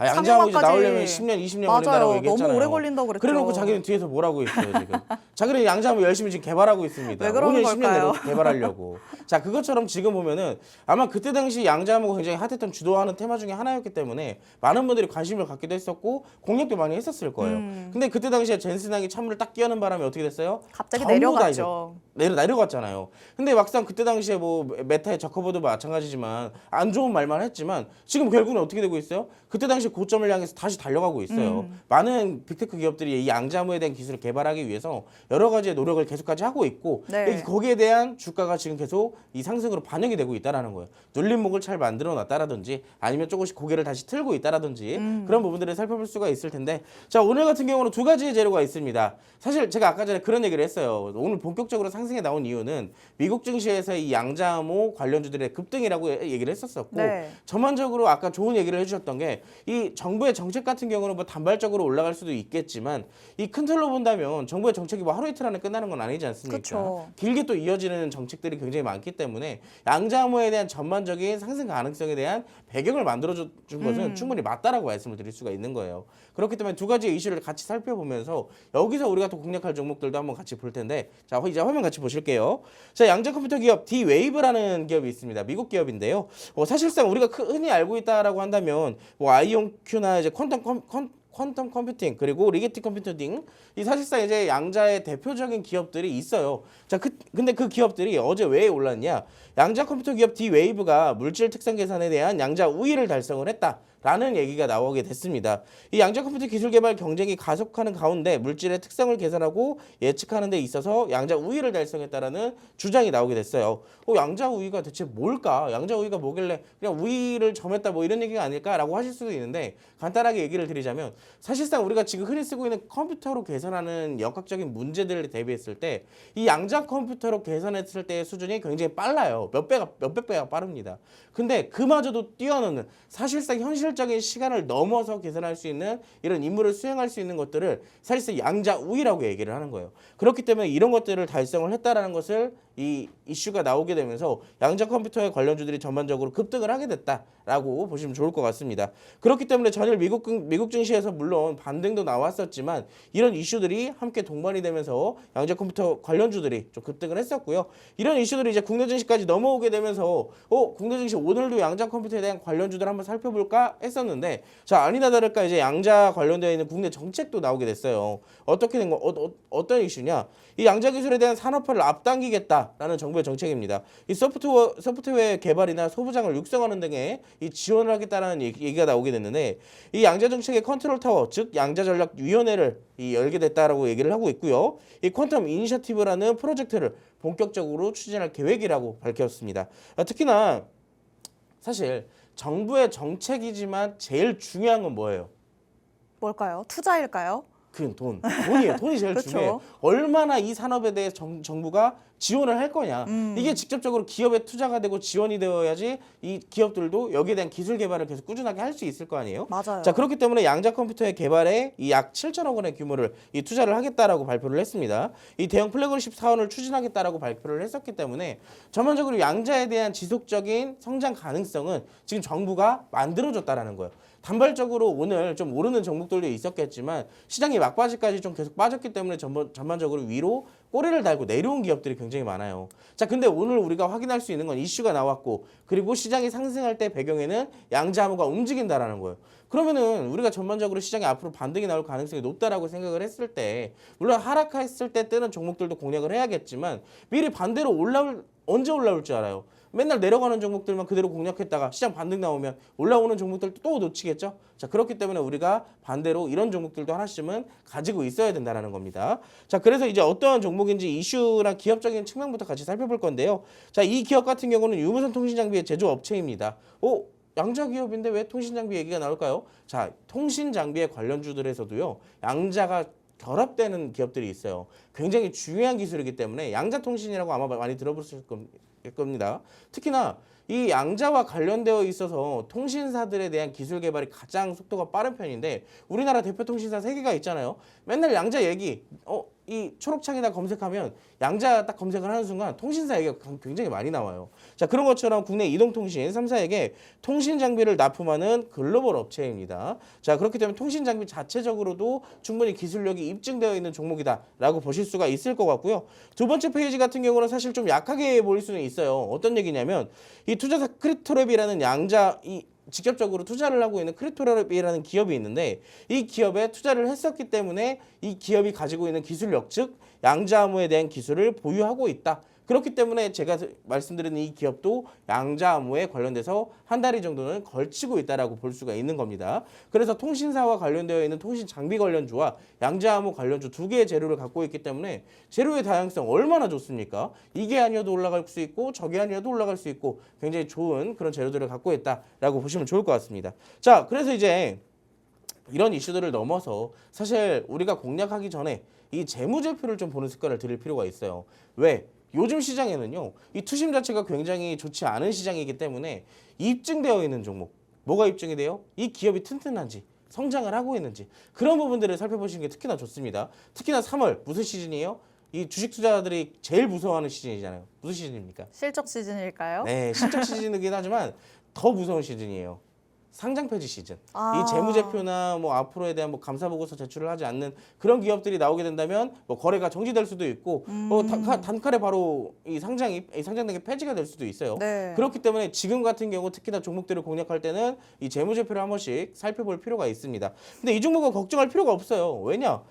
양자하모 이제 나오려면 10년, 20년 걸린다라고 얘기했잖아요. 너무 오래 걸린다고 그랬죠. 그래놓고 자기는 뒤에서 뭐라고 했어요, 지금. 자, 그래 양자모 열심히 지금 개발하고 있습니다. 왜 그러는 5년, 10년 내로 걸까요? 개발하려고. 자, 그것처럼 지금 보면은 아마 그때 당시 양자모가 굉장히 핫했던 주도하는 테마 중에 하나였기 때문에 많은 분들이 관심을 갖기도 했었고 공략도 많이 했었을 거예요. 근데 그때 당시에 젠슨항이 찬물을 딱 끼얹는 바람에 어떻게 됐어요? 갑자기 전부 다 내려갔죠. 이제 내려갔잖아요. 근데 막상 그때 당시에 뭐 메타의 저커버도 마찬가지지만 안 좋은 말만 했지만 지금 결국은 어떻게 되고 있어요? 그때 당시 고점을 향해서 다시 달려가고 있어요. 많은 빅테크 기업들이 이 양자모에 대한 기술을 개발하기 위해서 여러 가지의 노력을 계속까지 하고 있고 네. 거기에 대한 주가가 지금 계속 이 상승으로 반영이 되고 있다라는 거예요. 눌림목을 잘 만들어 놨다라든지 아니면 조금씩 고개를 다시 틀고 있다라든지 그런 부분들을 살펴볼 수가 있을 텐데 자, 오늘 같은 경우는 두 가지의 재료가 있습니다. 사실 제가 아까 전에 그런 얘기를 했어요. 오늘 본격적으로 상승에 나온 이유는 미국 증시에서 이 양자모 관련주들의 급등이라고 얘기를 했었었고 네. 전반적으로 아까 좋은 얘기를 해주셨던 게 이 정부의 정책 같은 경우는 뭐 단발적으로 올라갈 수도 있겠지만 이 큰 틀로 본다면 정부의 정책이 뭐 하루 이틀 안에 끝나는 건 아니지 않습니까? 그쵸. 길게 또 이어지는 정책들이 굉장히 많기 때문에 양자모에 대한 전반적인 상승 가능성에 대한 배경을 만들어준 것은 충분히 맞다라고 말씀을 드릴 수가 있는 거예요. 그렇기 때문에 두 가지 이슈를 같이 살펴보면서 여기서 우리가 또 공략할 종목들도 한번 같이 볼 텐데 자, 이제 화면 같이 보실게요. 자, 양자 컴퓨터 기업 D-Wave라는 기업이 있습니다. 미국 기업인데요. 사실상 우리가 흔히 알고 있다라고 한다면 뭐 아이온큐나 이제 퀀텀 컴퓨팅 그리고 리게티 컴퓨팅 이 사실상 이제 양자의 대표적인 기업들이 있어요. 자, 근데 그 기업들이 어제 왜 올랐냐? 양자 컴퓨터 기업 D-Wave가 물질 특성 계산에 대한 양자 우위를 달성을 했다. 라는 얘기가 나오게 됐습니다. 이 양자 컴퓨터 기술 개발 경쟁이 가속하는 가운데 물질의 특성을 계산하고 예측하는 데 있어서 양자 우위를 달성했다라는 주장이 나오게 됐어요. 양자 우위가 대체 뭘까? 양자 우위가 뭐길래 그냥 우위를 점했다 뭐 이런 얘기가 아닐까라고 하실 수도 있는데 간단하게 얘기를 드리자면 사실상 우리가 지금 흔히 쓰고 있는 컴퓨터로 계산하는 역학적인 문제들을 대비했을 때 이 양자 컴퓨터로 계산했을 때의 수준이 굉장히 빨라요. 몇백 배가 빠릅니다. 근데 그마저도 뛰어넘는 사실상 현실적인 시간을 넘어서 계산할 수 있는 이런 임무를 수행할 수 있는 것들을 사실상 양자 우위라고 얘기를 하는 거예요. 그렇기 때문에 이런 것들을 달성을 했다라는 것을 이 이슈가 나오게 되면서 양자 컴퓨터의 관련주들이 전반적으로 급등을 하게 됐다라고 보시면 좋을 것 같습니다. 그렇기 때문에 전일 미국 증시에서 물론 반등도 나왔었지만 이런 이슈들이 함께 동반이 되면서 양자 컴퓨터 관련주들이 좀 급등을 했었고요. 이런 이슈들이 이제 국내 증시까지 넘어오게 되면서 국내 증시 오늘도 양자 컴퓨터에 대한 관련주들 한번 살펴볼까 했었는데 자, 아니나 다를까 이제 양자 관련되어 있는 국내 정책도 나오게 됐어요. 어떻게 된 거 어떤 이슈냐? 이 양자 기술에 대한 산업화를 앞당기겠다라는 정부의 정책입니다. 이 소프트웨어 개발이나 소부장을 육성하는 등에 이 지원을 하겠다라는 얘기가 나오게 됐는데 이 양자 정책의 컨트롤 타워 즉 양자 전략 위원회를 열게 됐다라고 얘기를 하고 있고요. 이 퀀텀 이니셔티브라는 프로젝트를 본격적으로 추진할 계획이라고 밝혔습니다. 특히나 사실 정부의 정책이지만 제일 중요한 건 뭐예요? 뭘까요? 투자일까요? 돈이에요. 돈이 제일 그렇죠. 중요해요. 얼마나 이 산업에 대해 정부가 지원을 할 거냐. 이게 직접적으로 기업에 투자가 되고 지원이 되어야지 이 기업들도 여기에 대한 기술 개발을 계속 꾸준하게 할 수 있을 거 아니에요. 맞아요. 자, 그렇기 때문에 양자 컴퓨터의 개발에 이 약 7천억 원의 규모를 이 투자를 하겠다라고 발표를 했습니다. 이 대형 플래그십 사원을 추진하겠다라고 발표를 했었기 때문에 전반적으로 양자에 대한 지속적인 성장 가능성은 지금 정부가 만들어줬다라는 거예요. 단발적으로 오늘 좀 오르는 종목들도 있었겠지만 시장이 막바지까지 좀 계속 빠졌기 때문에 전반적으로 위로 꼬리를 달고 내려온 기업들이 굉장히 많아요. 자, 근데 오늘 우리가 확인할 수 있는 건 이슈가 나왔고 그리고 시장이 상승할 때 배경에는 양자모가 움직인다라는 거예요. 그러면은 우리가 전반적으로 시장이 앞으로 반등이 나올 가능성이 높다라고 생각을 했을 때 물론 하락했을 때 뜨는 종목들도 공략을 해야겠지만 미리 반대로 언제 올라올 줄 알아요? 맨날 내려가는 종목들만 그대로 공략했다가 시장 반등 나오면 올라오는 종목들도 또 놓치겠죠? 자, 그렇기 때문에 우리가 반대로 이런 종목들도 하나씩은 가지고 있어야 된다는 겁니다. 자, 그래서 이제 어떠한 종목인지 이슈랑 기업적인 측면부터 같이 살펴볼 건데요. 자, 이 기업 같은 경우는 유무선 통신장비의 제조업체입니다. 양자 기업인데 왜 통신장비 얘기가 나올까요? 자, 통신장비의 관련주들에서도요. 양자가 결합되는 기업들이 있어요. 굉장히 중요한 기술이기 때문에 양자통신이라고 아마 많이 들어보실 겁니다. 특히나 이 양자와 관련되어 있어서 통신사들에 대한 기술 개발이 가장 속도가 빠른 편인데 우리나라 대표 통신사 3개가 있잖아요. 맨날 양자 얘기, 이 초록창에다 검색하면 양자 딱 검색을 하는 순간 통신사 얘기가 굉장히 많이 나와요. 자, 그런 것처럼 국내 이동통신 3사에게 통신 장비를 납품하는 글로벌 업체입니다. 자, 그렇기 때문에 통신 장비 자체적으로도 충분히 기술력이 입증되어 있는 종목이다라고 보실 수가 있을 것 같고요. 두 번째 페이지 같은 경우는 사실 좀 약하게 보일 수는 있어요. 어떤 얘기냐면 이 투자사 크립토랩이라는 양자 직접적으로 투자를 하고 있는 크립토랩이라는 기업이 있는데 이 기업에 투자를 했었기 때문에 이 기업이 가지고 있는 기술력, 즉 양자암호에 대한 기술을 보유하고 있다. 그렇기 때문에 제가 말씀드린 이 기업도 양자암호에 관련돼서 한 다리 정도는 걸치고 있다라고 볼 수가 있는 겁니다. 그래서 통신사와 관련되어 있는 통신 장비 관련주와 양자암호 관련주 두 개의 재료를 갖고 있기 때문에 재료의 다양성 얼마나 좋습니까? 이게 아니어도 올라갈 수 있고 저게 아니어도 올라갈 수 있고 굉장히 좋은 그런 재료들을 갖고 있다라고 보시면 좋을 것 같습니다. 자, 그래서 이제 이런 이슈들을 넘어서 사실 우리가 공략하기 전에 이 재무제표를 좀 보는 습관을 들일 필요가 있어요. 왜? 요즘 시장에는요, 이 투심 자체가 굉장히 좋지 않은 시장이기 때문에 입증되어 있는 종목, 뭐가 입증이 돼요? 이 기업이 튼튼한지, 성장을 하고 있는지 그런 부분들을 살펴보시는 게 특히나 좋습니다. 특히나 3월 무슨 시즌이에요? 이 주식 투자자들이 제일 무서워하는 시즌이잖아요. 무슨 시즌입니까? 실적 시즌일까요? 네, 실적 시즌이긴 하지만 더 무서운 시즌이에요. 상장 폐지 시즌. 아. 이 재무제표나 뭐 앞으로에 대한 뭐 감사 보고서 제출을 하지 않는 그런 기업들이 나오게 된다면 뭐 거래가 정지될 수도 있고 단칼에 바로 이 상장된 게 폐지가 될 수도 있어요. 네. 그렇기 때문에 지금 같은 경우 특히나 종목들을 공략할 때는 이 재무제표를 한 번씩 살펴볼 필요가 있습니다. 근데 이 종목은 걱정할 필요가 없어요. 왜냐?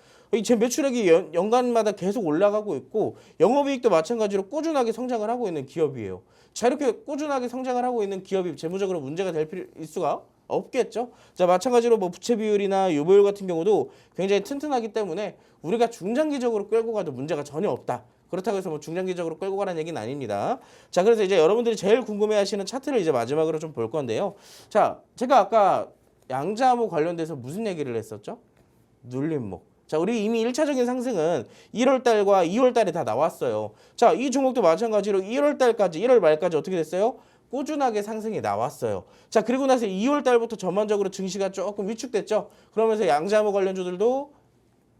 제 매출액이 연간마다 계속 올라가고 있고 영업이익도 마찬가지로 꾸준하게 성장을 하고 있는 기업이에요. 자, 이렇게 꾸준하게 성장을 하고 있는 기업이 재무적으로 문제가 될 수가 없겠죠. 자, 마찬가지로 뭐 부채 비율이나 유보율 같은 경우도 굉장히 튼튼하기 때문에 우리가 중장기적으로 끌고 가도 문제가 전혀 없다. 그렇다고 해서 뭐 중장기적으로 끌고 가라는 얘기는 아닙니다. 자, 그래서 이제 여러분들이 제일 궁금해하시는 차트를 이제 마지막으로 좀 볼 건데요. 자, 제가 아까 양자암호 관련돼서 무슨 얘기를 했었죠? 눌림목. 자, 우리 이미 1차적인 상승은 1월 달과 2월 달에 다 나왔어요. 자, 이 종목도 마찬가지로 1월 달까지, 1월 말까지 어떻게 됐어요? 꾸준하게 상승이 나왔어요. 자, 그리고 나서 2월 달부터 전반적으로 증시가 조금 위축됐죠. 그러면서 양자암호 관련주들도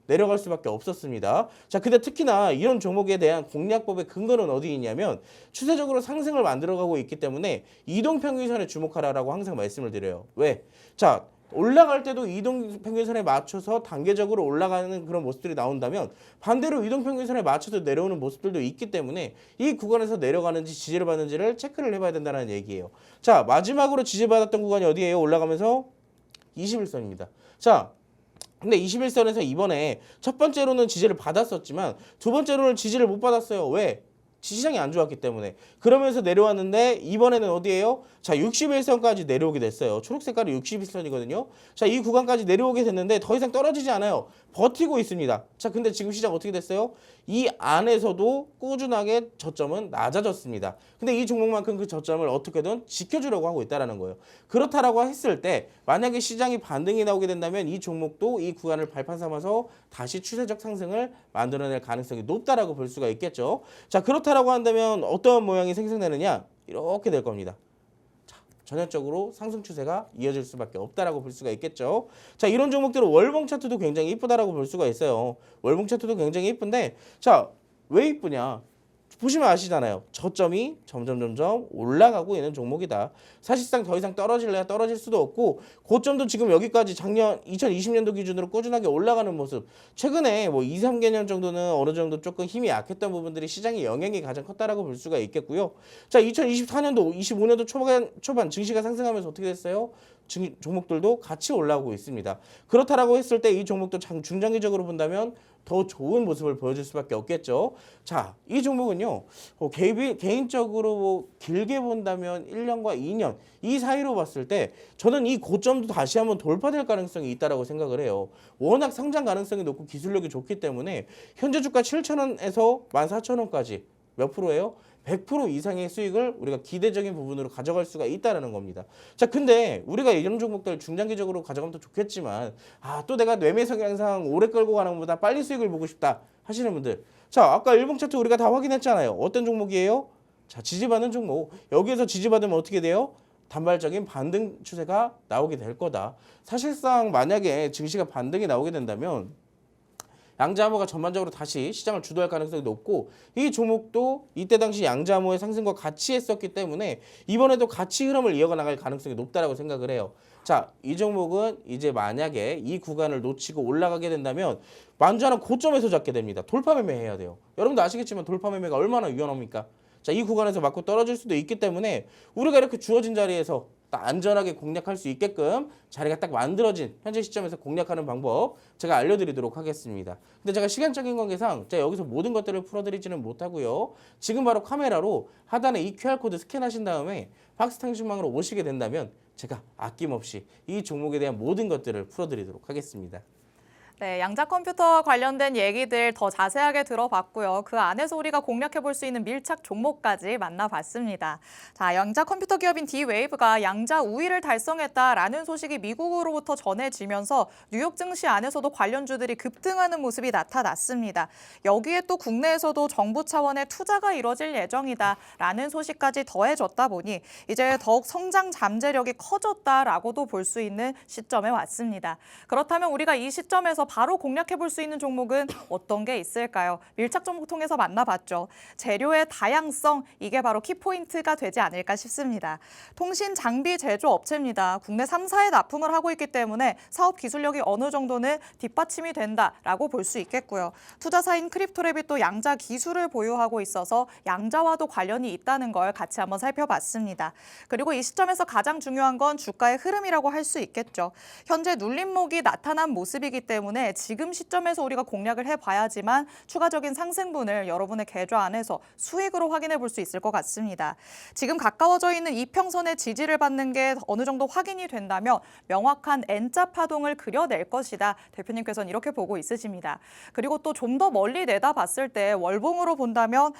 내려갈 수밖에 없었습니다. 자, 근데 특히나 이런 종목에 대한 공략법의 근거는 어디 있냐면 추세적으로 상승을 만들어가고 있기 때문에 이동평균선에 주목하라라고 항상 말씀을 드려요. 왜? 자, 올라갈 때도 이동평균선에 맞춰서 단계적으로 올라가는 그런 모습들이 나온다면 반대로 이동평균선에 맞춰서 내려오는 모습들도 있기 때문에 이 구간에서 내려가는지 지지를 받는지를 체크를 해봐야 된다는 얘기예요. 자, 마지막으로 지지받았던 구간이 어디예요? 올라가면서 21선입니다. 자, 근데 21선에서 이번에 첫 번째로는 지지를 받았었지만 두 번째로는 지지를 못 받았어요. 왜? 시장이 안 좋았기 때문에. 그러면서 내려왔는데 이번에는 어디예요? 자, 61선까지 내려오게 됐어요. 초록 색깔이 61선이거든요. 자, 이 구간까지 내려오게 됐는데 더 이상 떨어지지 않아요. 버티고 있습니다. 자, 근데 지금 시장 어떻게 됐어요? 이 안에서도 꾸준하게 저점은 낮아졌습니다. 근데 이 종목만큼 그 저점을 어떻게든 지켜주려고 하고 있다는 거예요. 그렇다라고 했을 때 만약에 시장이 반등이 나오게 된다면 이 종목도 이 구간을 발판 삼아서 다시 추세적 상승을 만들어낼 가능성이 높다라고 볼 수가 있겠죠. 자, 그렇다라고 한다면 어떠한 모양이 생성되느냐? 이렇게 될 겁니다. 전형적으로 상승 추세가 이어질 수밖에 없다라고 볼 수가 있겠죠. 자, 이런 종목들은 월봉 차트도 굉장히 이쁘다라고 볼 수가 있어요. 월봉 차트도 굉장히 이쁜데, 자, 왜 이쁘냐? 보시면 아시잖아요. 저점이 점점 올라가고 있는 종목이다. 사실상 더 이상 떨어질래야 떨어질 수도 없고 고점도 지금 여기까지 작년 2020년도 기준으로 꾸준하게 올라가는 모습. 최근에 뭐 2, 3개년 정도는 어느 정도 조금 힘이 약했던 부분들이 시장의 영향이 가장 컸다라고 볼 수가 있겠고요. 자, 2024년도, 25년도 초반 증시가 상승하면서 어떻게 됐어요? 종목들도 같이 올라오고 있습니다. 그렇다라고 했을 때 이 종목도 중장기적으로 본다면 더 좋은 모습을 보여줄 수밖에 없겠죠. 자, 이 종목은요. 개인적으로 뭐 길게 본다면 1년과 2년 이 사이로 봤을 때 저는 이 고점도 다시 한번 돌파될 가능성이 있다라고 생각을 해요. 워낙 성장 가능성이 높고 기술력이 좋기 때문에 현재 주가 7,000원에서 14,000원까지 몇 프로예요? 100% 이상의 수익을 우리가 기대적인 부분으로 가져갈 수가 있다는 겁니다. 자, 근데 우리가 이런 종목들 중장기적으로 가져가면 더 좋겠지만 또 내가 매매 성향상 오래 끌고 가는 것보다 빨리 수익을 보고 싶다 하시는 분들, 자, 아까 일봉 차트 우리가 다 확인했잖아요. 어떤 종목이에요? 자, 지지받는 종목. 여기에서 지지받으면 어떻게 돼요? 단발적인 반등 추세가 나오게 될 거다. 사실상 만약에 증시가 반등이 나오게 된다면 양자암호가 전반적으로 다시 시장을 주도할 가능성이 높고 이 종목도 이때 당시 양자암호의 상승과 같이 했었기 때문에 이번에도 같이 흐름을 이어가 나갈 가능성이 높다라고 생각을 해요. 자, 이 종목은 이제 만약에 이 구간을 놓치고 올라가게 된다면 완전한 고점에서 잡게 됩니다. 돌파 매매해야 돼요. 여러분도 아시겠지만 돌파 매매가 얼마나 위험합니까? 자, 이 구간에서 맞고 떨어질 수도 있기 때문에 우리가 이렇게 주어진 자리에서 딱 안전하게 공략할 수 있게끔 자리가 딱 만들어진 현재 시점에서 공략하는 방법 제가 알려드리도록 하겠습니다. 근데 제가 시간적인 관계상 제가 여기서 모든 것들을 풀어드리지는 못하고요. 지금 바로 카메라로 하단에 이 QR코드 스캔하신 다음에 박스통신망으로 오시게 된다면 제가 아낌없이 이 종목에 대한 모든 것들을 풀어드리도록 하겠습니다. 네, 양자 컴퓨터와 관련된 얘기들 더 자세하게 들어봤고요. 그 안에서 우리가 공략해 볼 수 있는 밀착 종목까지 만나봤습니다. 자, 양자 컴퓨터 기업인 D-Wave가 양자 우위를 달성했다라는 소식이 미국으로부터 전해지면서 뉴욕 증시 안에서도 관련주들이 급등하는 모습이 나타났습니다. 여기에 또 국내에서도 정부 차원의 투자가 이뤄질 예정이다라는 소식까지 더해졌다 보니 이제 더욱 성장 잠재력이 커졌다라고도 볼 수 있는 시점에 왔습니다. 그렇다면 우리가 이 시점에서 바로 공략해 볼 수 있는 종목은 어떤 게 있을까요? 밀착 종목 통해서 만나봤죠. 재료의 다양성, 이게 바로 키포인트가 되지 않을까 싶습니다. 통신 장비 제조 업체입니다. 국내 3사에 납품을 하고 있기 때문에 사업 기술력이 어느 정도는 뒷받침이 된다라고 볼 수 있겠고요. 투자사인 크립토랩이 또 양자 기술을 보유하고 있어서 양자와도 관련이 있다는 걸 같이 한번 살펴봤습니다. 그리고 이 시점에서 가장 중요한 건 주가의 흐름이라고 할 수 있겠죠. 현재 눌림목이 나타난 모습이기 때문에 지금 시점에서 우리가 공략을 해봐야지만 추가적인 상승분을 여러분의 계좌 안에서 수익으로 확인해 볼 수 있을 것 같습니다. 지금 가까워져 있는 이평선의 지지를 받는 게 어느 정도 확인이 된다면 명확한 N자 파동을 그려낼 것이다. 대표님께서는 이렇게 보고 있으십니다. 그리고 또 좀 더 멀리 내다봤을 때 월봉으로 본다면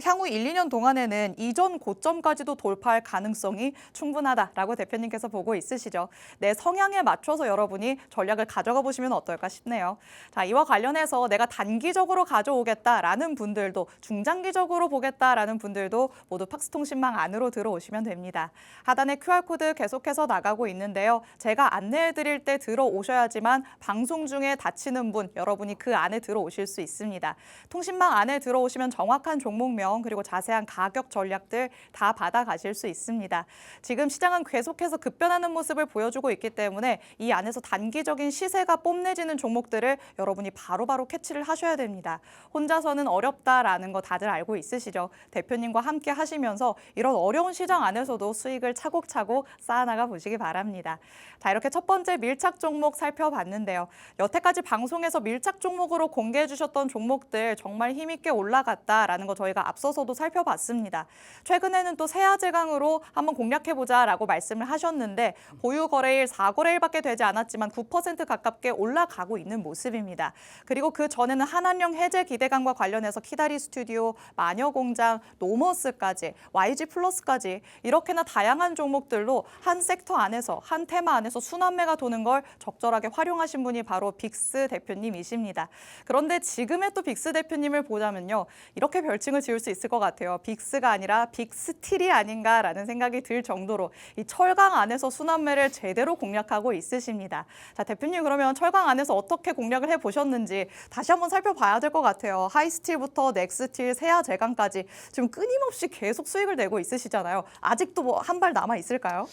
향후 1, 2년 동안에는 이전 고점까지도 돌파할 가능성이 충분하다라고 대표님께서 보고 있으시죠. 내 성향에 맞춰서 여러분이 전략을 가져가 보시면 어떨까 싶네요. 자, 이와 관련해서 내가 단기적으로 가져오겠다라는 분들도 중장기적으로 보겠다라는 분들도 모두 팍스통신망 안으로 들어오시면 됩니다. 하단에 QR코드 계속해서 나가고 있는데요. 제가 안내해드릴 때 들어오셔야지만 방송 중에 다치는 분 여러분이 그 안에 들어오실 수 있습니다. 통신망 안에 들어오시면 정확한 종목명 그리고 자세한 가격 전략들 다 받아가실 수 있습니다. 지금 시장은 계속해서 급변하는 모습을 보여주고 있기 때문에 이 안에서 단기적인 시세가 뽐내지는 종목들을 여러분이 바로바로 캐치를 하셔야 됩니다. 혼자서는 어렵다라는 거 다들 알고 있으시죠? 대표님과 함께 하시면서 이런 어려운 시장 안에서도 수익을 차곡차곡 쌓아나가 보시기 바랍니다. 자, 이렇게 첫 번째 밀착 종목 살펴봤는데요. 여태까지 방송에서 밀착 종목으로 공개해 주셨던 종목들 정말 힘있게 올라갔다라는 거 저희가 앞서서도 살펴봤습니다. 최근에는 또 세아제강으로 한번 공략해보자라고 말씀을 하셨는데 보유 거래일 4거래일밖에 되지 않았지만 9% 가깝게 올라가고 있는 모습입니다. 그리고 그 전에는 한한령 해제 기대감과 관련해서 키다리 스튜디오, 마녀공장, 노머스까지, YG 플러스까지 이렇게나 다양한 종목들로 한 섹터 안에서, 한 테마 안에서 순환매가 도는 걸 적절하게 활용하신 분이 바로 빅스 대표님이십니다. 그런데 지금의 또 빅스 대표님을 보자면요. 이렇게 별칭을 지을 수 있을 것 같아요. 빅스가 아니라 빅스틸이 아닌가라는 생각이 들 정도로 이 철강 안에서 순환매를 제대로 공략하고 있으십니다. 자, 대표님 그러면 철강 안에서 어떻게 공략을 해보셨는지 다시 한번 살펴봐야 될 것 같아요. 하이스틸부터 넥스틸, 세아제강까지 지금 끊임없이 계속 수익을 내고 있으시잖아요. 아직도 뭐 한 발 남아 있을까요?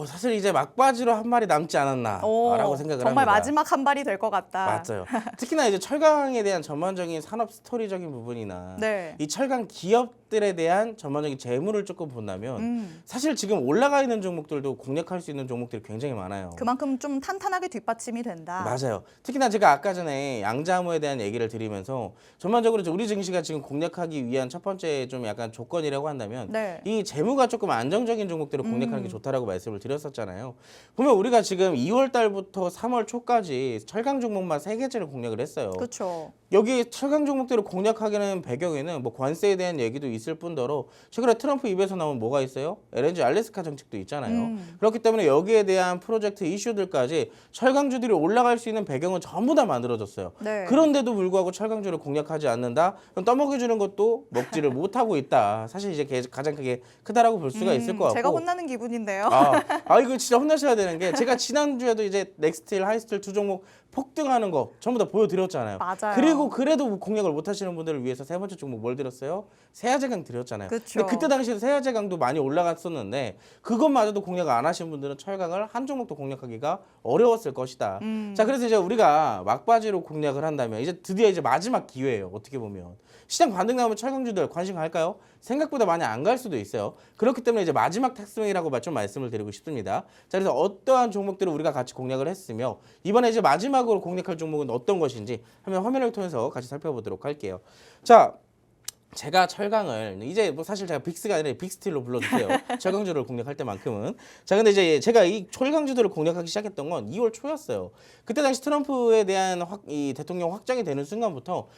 사실 이제 막바지로 한 마리 남지 않았나라고 생각을 정말 합니다. 마지막 한 발이 될 것 같다. 맞아요. 특히나 이제 철강에 대한 전반적인 산업 스토리적인 부분이나 네. 이 철강 기업들에 대한 전반적인 재물을 조금 본다면 사실 지금 올라가 있는 종목들도 공략할 수 있는 종목들이 굉장히 많아요. 그만큼 좀 탄탄하게 뒷받침이 된다. 맞아요. 특히나 제가 아까 전에 양자암호에 대한 얘기를 드리면서 전반적으로 우리 증시가 지금 공략하기 위한 첫 번째 좀 약간 조건이라고 한다면 네. 이 재무가 조금 안정적인 종목들을 공략하는 게 좋다라고 말씀을 드렸었잖아요. 보면 우리가 지금 2월 달부터 3월 초까지 철강 종목만 3개째를 공략을 했어요. 그렇죠. 여기 철강 종목들을 공략하기는 배경에는 뭐 관세에 대한 얘기도 있을 뿐더러 최근에 트럼프 입에서 나온 뭐가 있어요? LNG 알래스카 정책도 있잖아요. 그렇기 때문에 여기에 대한 프로젝트 이슈들까지 철강주들이 올라갈 수 있는 배경은 종목은 전부 다 만들어졌어요. 네. 그런데도 불구하고 철강주를 공략하지 않는다? 그럼 떠먹여주는 것도 먹지를 못하고 있다. 사실 이제 가장 크다라고 볼 수가 있을 것 같고. 제가 혼나는 기분인데요. 이거 진짜 혼나셔야 되는 게 제가 지난주에도 이제 넥스틸, 하이스틸 두 종목 폭등하는 거 전부 다 보여드렸잖아요. 맞아요. 그리고 그래도 공략을 못하시는 분들을 위해서 세 번째 종목 뭘 드렸어요? 세아제강 드렸잖아요. 그쵸. 근데 그때 당시에도 세아제강도 많이 올라갔었는데 그것마저도 공략을 안 하신 분들은 철강을 한 종목도 공략하기가 어려웠을 것이다. 자, 그래서 이제 우리가 막바지로 공략을 한다면 이제 드디어 이제 마지막 기회예요. 어떻게 보면 시장 반등 나오면 철강주들 관심 갈까요? 생각보다 많이 안 갈 수도 있어요. 그렇기 때문에 이제 마지막 탁스윙이라고 좀 말씀을 드리고 싶습니다. 자, 그래서 어떠한 종목들을 우리가 같이 공략을 했으며 이번에 이제 마지막으로 공략할 종목은 어떤 것인지 한번 화면을 통해서 같이 살펴보도록 할게요. 자, 제가 철강을 이제 뭐 사실 제가 빅스가 아니라 빅스틸로 불러주세요. 철강주를 공략할 때만큼은. 자, 근데 이제 제가 이 철강주들을 공략하기 시작했던 건 2월 초였어요. 그때 당시 트럼프에 대한 이 대통령 확정이 되는 순간부터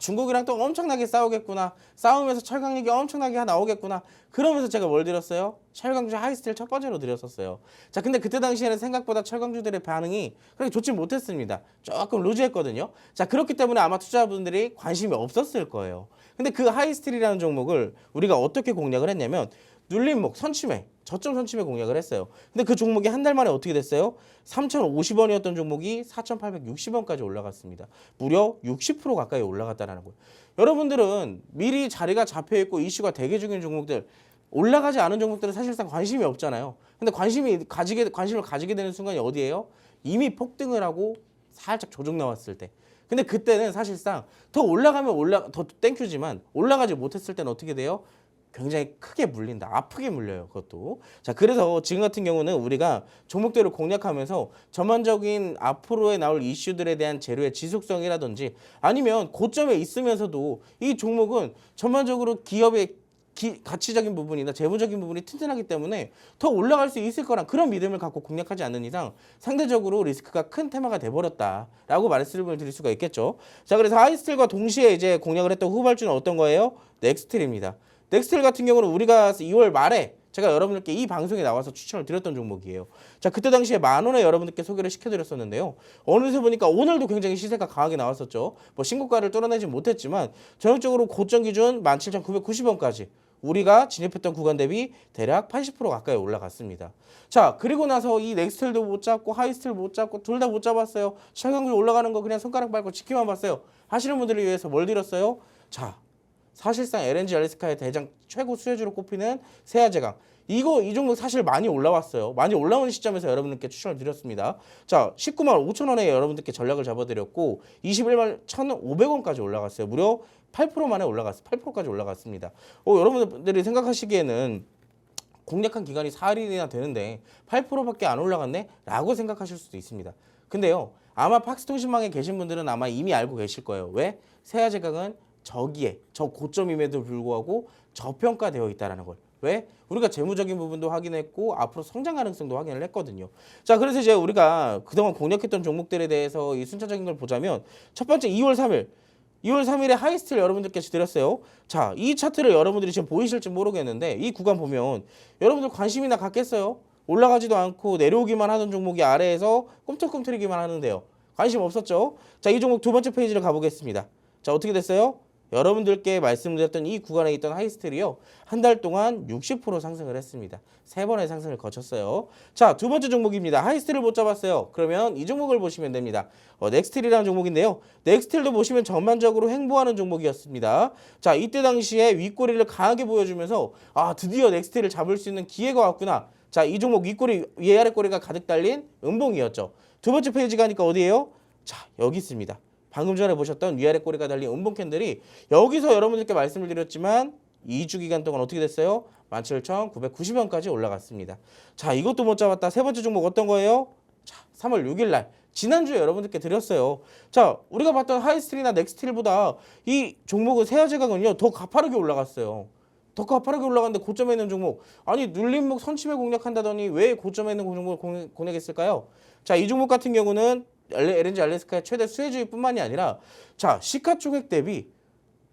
중국이랑 또 엄청나게 싸우겠구나. 싸우면서 철강 얘기 엄청나게 나오겠구나. 그러면서 제가 뭘 드렸어요? 철강주 하이스틸 첫 번째로 드렸었어요. 자, 근데 그때 당시에는 생각보다 철강주들의 반응이 그렇게 좋지 못했습니다. 조금 루즈했거든요. 자, 그렇기 때문에 아마 투자자분들이 관심이 없었을 거예요. 근데 그 하이스틸이라는 종목을 우리가 어떻게 공략을 했냐면 눌림목, 선침해, 저점 선침해 공략을 했어요. 근데 그 종목이 한 달 만에 어떻게 됐어요? 3,050원이었던 종목이 4,860원까지 올라갔습니다. 무려 60% 가까이 올라갔다는 거예요. 여러분들은 미리 자리가 잡혀있고 이슈가 대기 중인 종목들, 올라가지 않은 종목들은 사실상 관심이 없잖아요. 근데 관심을 가지게 되는 순간이 어디예요? 이미 폭등을 하고 살짝 조정 나왔을 때. 근데 그때는 사실상 더 올라가면 더 땡큐지만 올라가지 못했을 때는 어떻게 돼요? 굉장히 크게 물린다. 아프게 물려요. 그것도. 자, 그래서 지금 같은 경우는 우리가 종목들을 공략하면서 전반적인 앞으로에 나올 이슈들에 대한 재료의 지속성이라든지 아니면 고점에 있으면서도 이 종목은 전반적으로 기업의 가치적인 부분이나 재무적인 부분이 튼튼하기 때문에 더 올라갈 수 있을 거란 그런 믿음을 갖고 공략하지 않는 이상 상대적으로 리스크가 큰 테마가 돼버렸다라고 말씀을 드릴 수가 있겠죠. 자, 그래서 하이스틸과 동시에 이제 공략을 했던 후발주는 어떤 거예요? 넥스틸입니다. 넥스틸 같은 경우는 우리가 2월 말에 제가 여러분들께 이 방송에 나와서 추천을 드렸던 종목이에요. 자, 그때 당시에 10,000원에 여러분들께 소개를 시켜드렸었는데요. 어느새 보니까 오늘도 굉장히 시세가 강하게 나왔었죠. 뭐 신고가를 뚫어내지 못했지만 전형적으로 고점 기준 17,990원까지 우리가 진입했던 구간 대비 대략 80% 가까이 올라갔습니다. 자, 그리고 나서 이 넥스틸도 못 잡고 하이스틸 못 잡고 둘 다 못 잡았어요. 철강주 올라가는 거 그냥 손가락 밟고 지키만 봤어요. 하시는 분들을 위해서 뭘 드렸어요? 자, 사실상 LNG 알래스카의 대장 최고 수혜주로 꼽히는 세아제강. 이 종목 사실 많이 올라왔어요. 많이 올라오는 시점에서 여러분들께 추천을 드렸습니다. 자, 19만 5천 원에 여러분들께 전략을 잡아드렸고 21만 1,500원까지 올라갔어요. 무려 8% 만에 올라갔어요. 8%까지 올라갔습니다. 여러분들이 생각하시기에는 공략한 기간이 4일이나 되는데 8%밖에 안 올라갔네? 라고 생각하실 수도 있습니다. 근데요, 아마 팍스통신망에 계신 분들은 아마 이미 알고 계실 거예요. 왜? 세아제강은 저 고점임에도 불구하고 저평가되어 있다는 걸. 왜? 우리가 재무적인 부분도 확인했고 앞으로 성장 가능성도 확인을 했거든요. 자, 그래서 이제 우리가 그동안 공략했던 종목들에 대해서 이 순차적인 걸 보자면 첫 번째 2월 3일에 하이스틸 여러분들께 드렸어요. 자, 이 차트를 여러분들이 지금 보이실지 모르겠는데 이 구간 보면 여러분들 관심이나 갖겠어요? 올라가지도 않고 내려오기만 하던 종목이 아래에서 꿈틀꿈틀이기만 하는데요. 관심 없었죠? 자, 이 종목 두 번째 페이지를 가보겠습니다. 자, 어떻게 됐어요? 여러분들께 말씀드렸던 이 구간에 있던 하이스틸이요. 한 달 동안 60% 상승을 했습니다. 3번의 상승을 거쳤어요. 자, 두 번째 종목입니다. 하이스틸을 못 잡았어요. 그러면 이 종목을 보시면 됩니다. 넥스틸이라는 종목인데요. 넥스틸도 보시면 전반적으로 횡보하는 종목이었습니다. 자, 이때 당시에 윗꼬리를 강하게 보여주면서 드디어 넥스틸을 잡을 수 있는 기회가 왔구나. 자, 이 종목 윗꼬리, 위아래 꼬리가 가득 달린 음봉이었죠. 두 번째 페이지 가니까 어디예요? 자, 여기 있습니다. 방금 전에 보셨던 위아래 꼬리가 달린 음봉 캔들이 여기서 여러분들께 말씀을 드렸지만 2주 기간 동안 어떻게 됐어요? 17,990원까지 올라갔습니다. 자, 이것도 못 잡았다. 세 번째 종목 어떤 거예요? 자, 3월 6일 날 지난주에 여러분들께 드렸어요. 자, 우리가 봤던 하이스틸이나 넥스틸보다 이 종목은 세아제강은요 더 가파르게 올라갔어요. 더 가파르게 올라갔는데 고점에 있는 종목, 아니 눌림목 선침해 공략한다더니 왜 고점에 있는 종목을 공략했을까요? 자, 이 종목 같은 경우는 LNG 알래스카의 최대 수혜주일 뿐만이 아니라 자, 시가총액 대비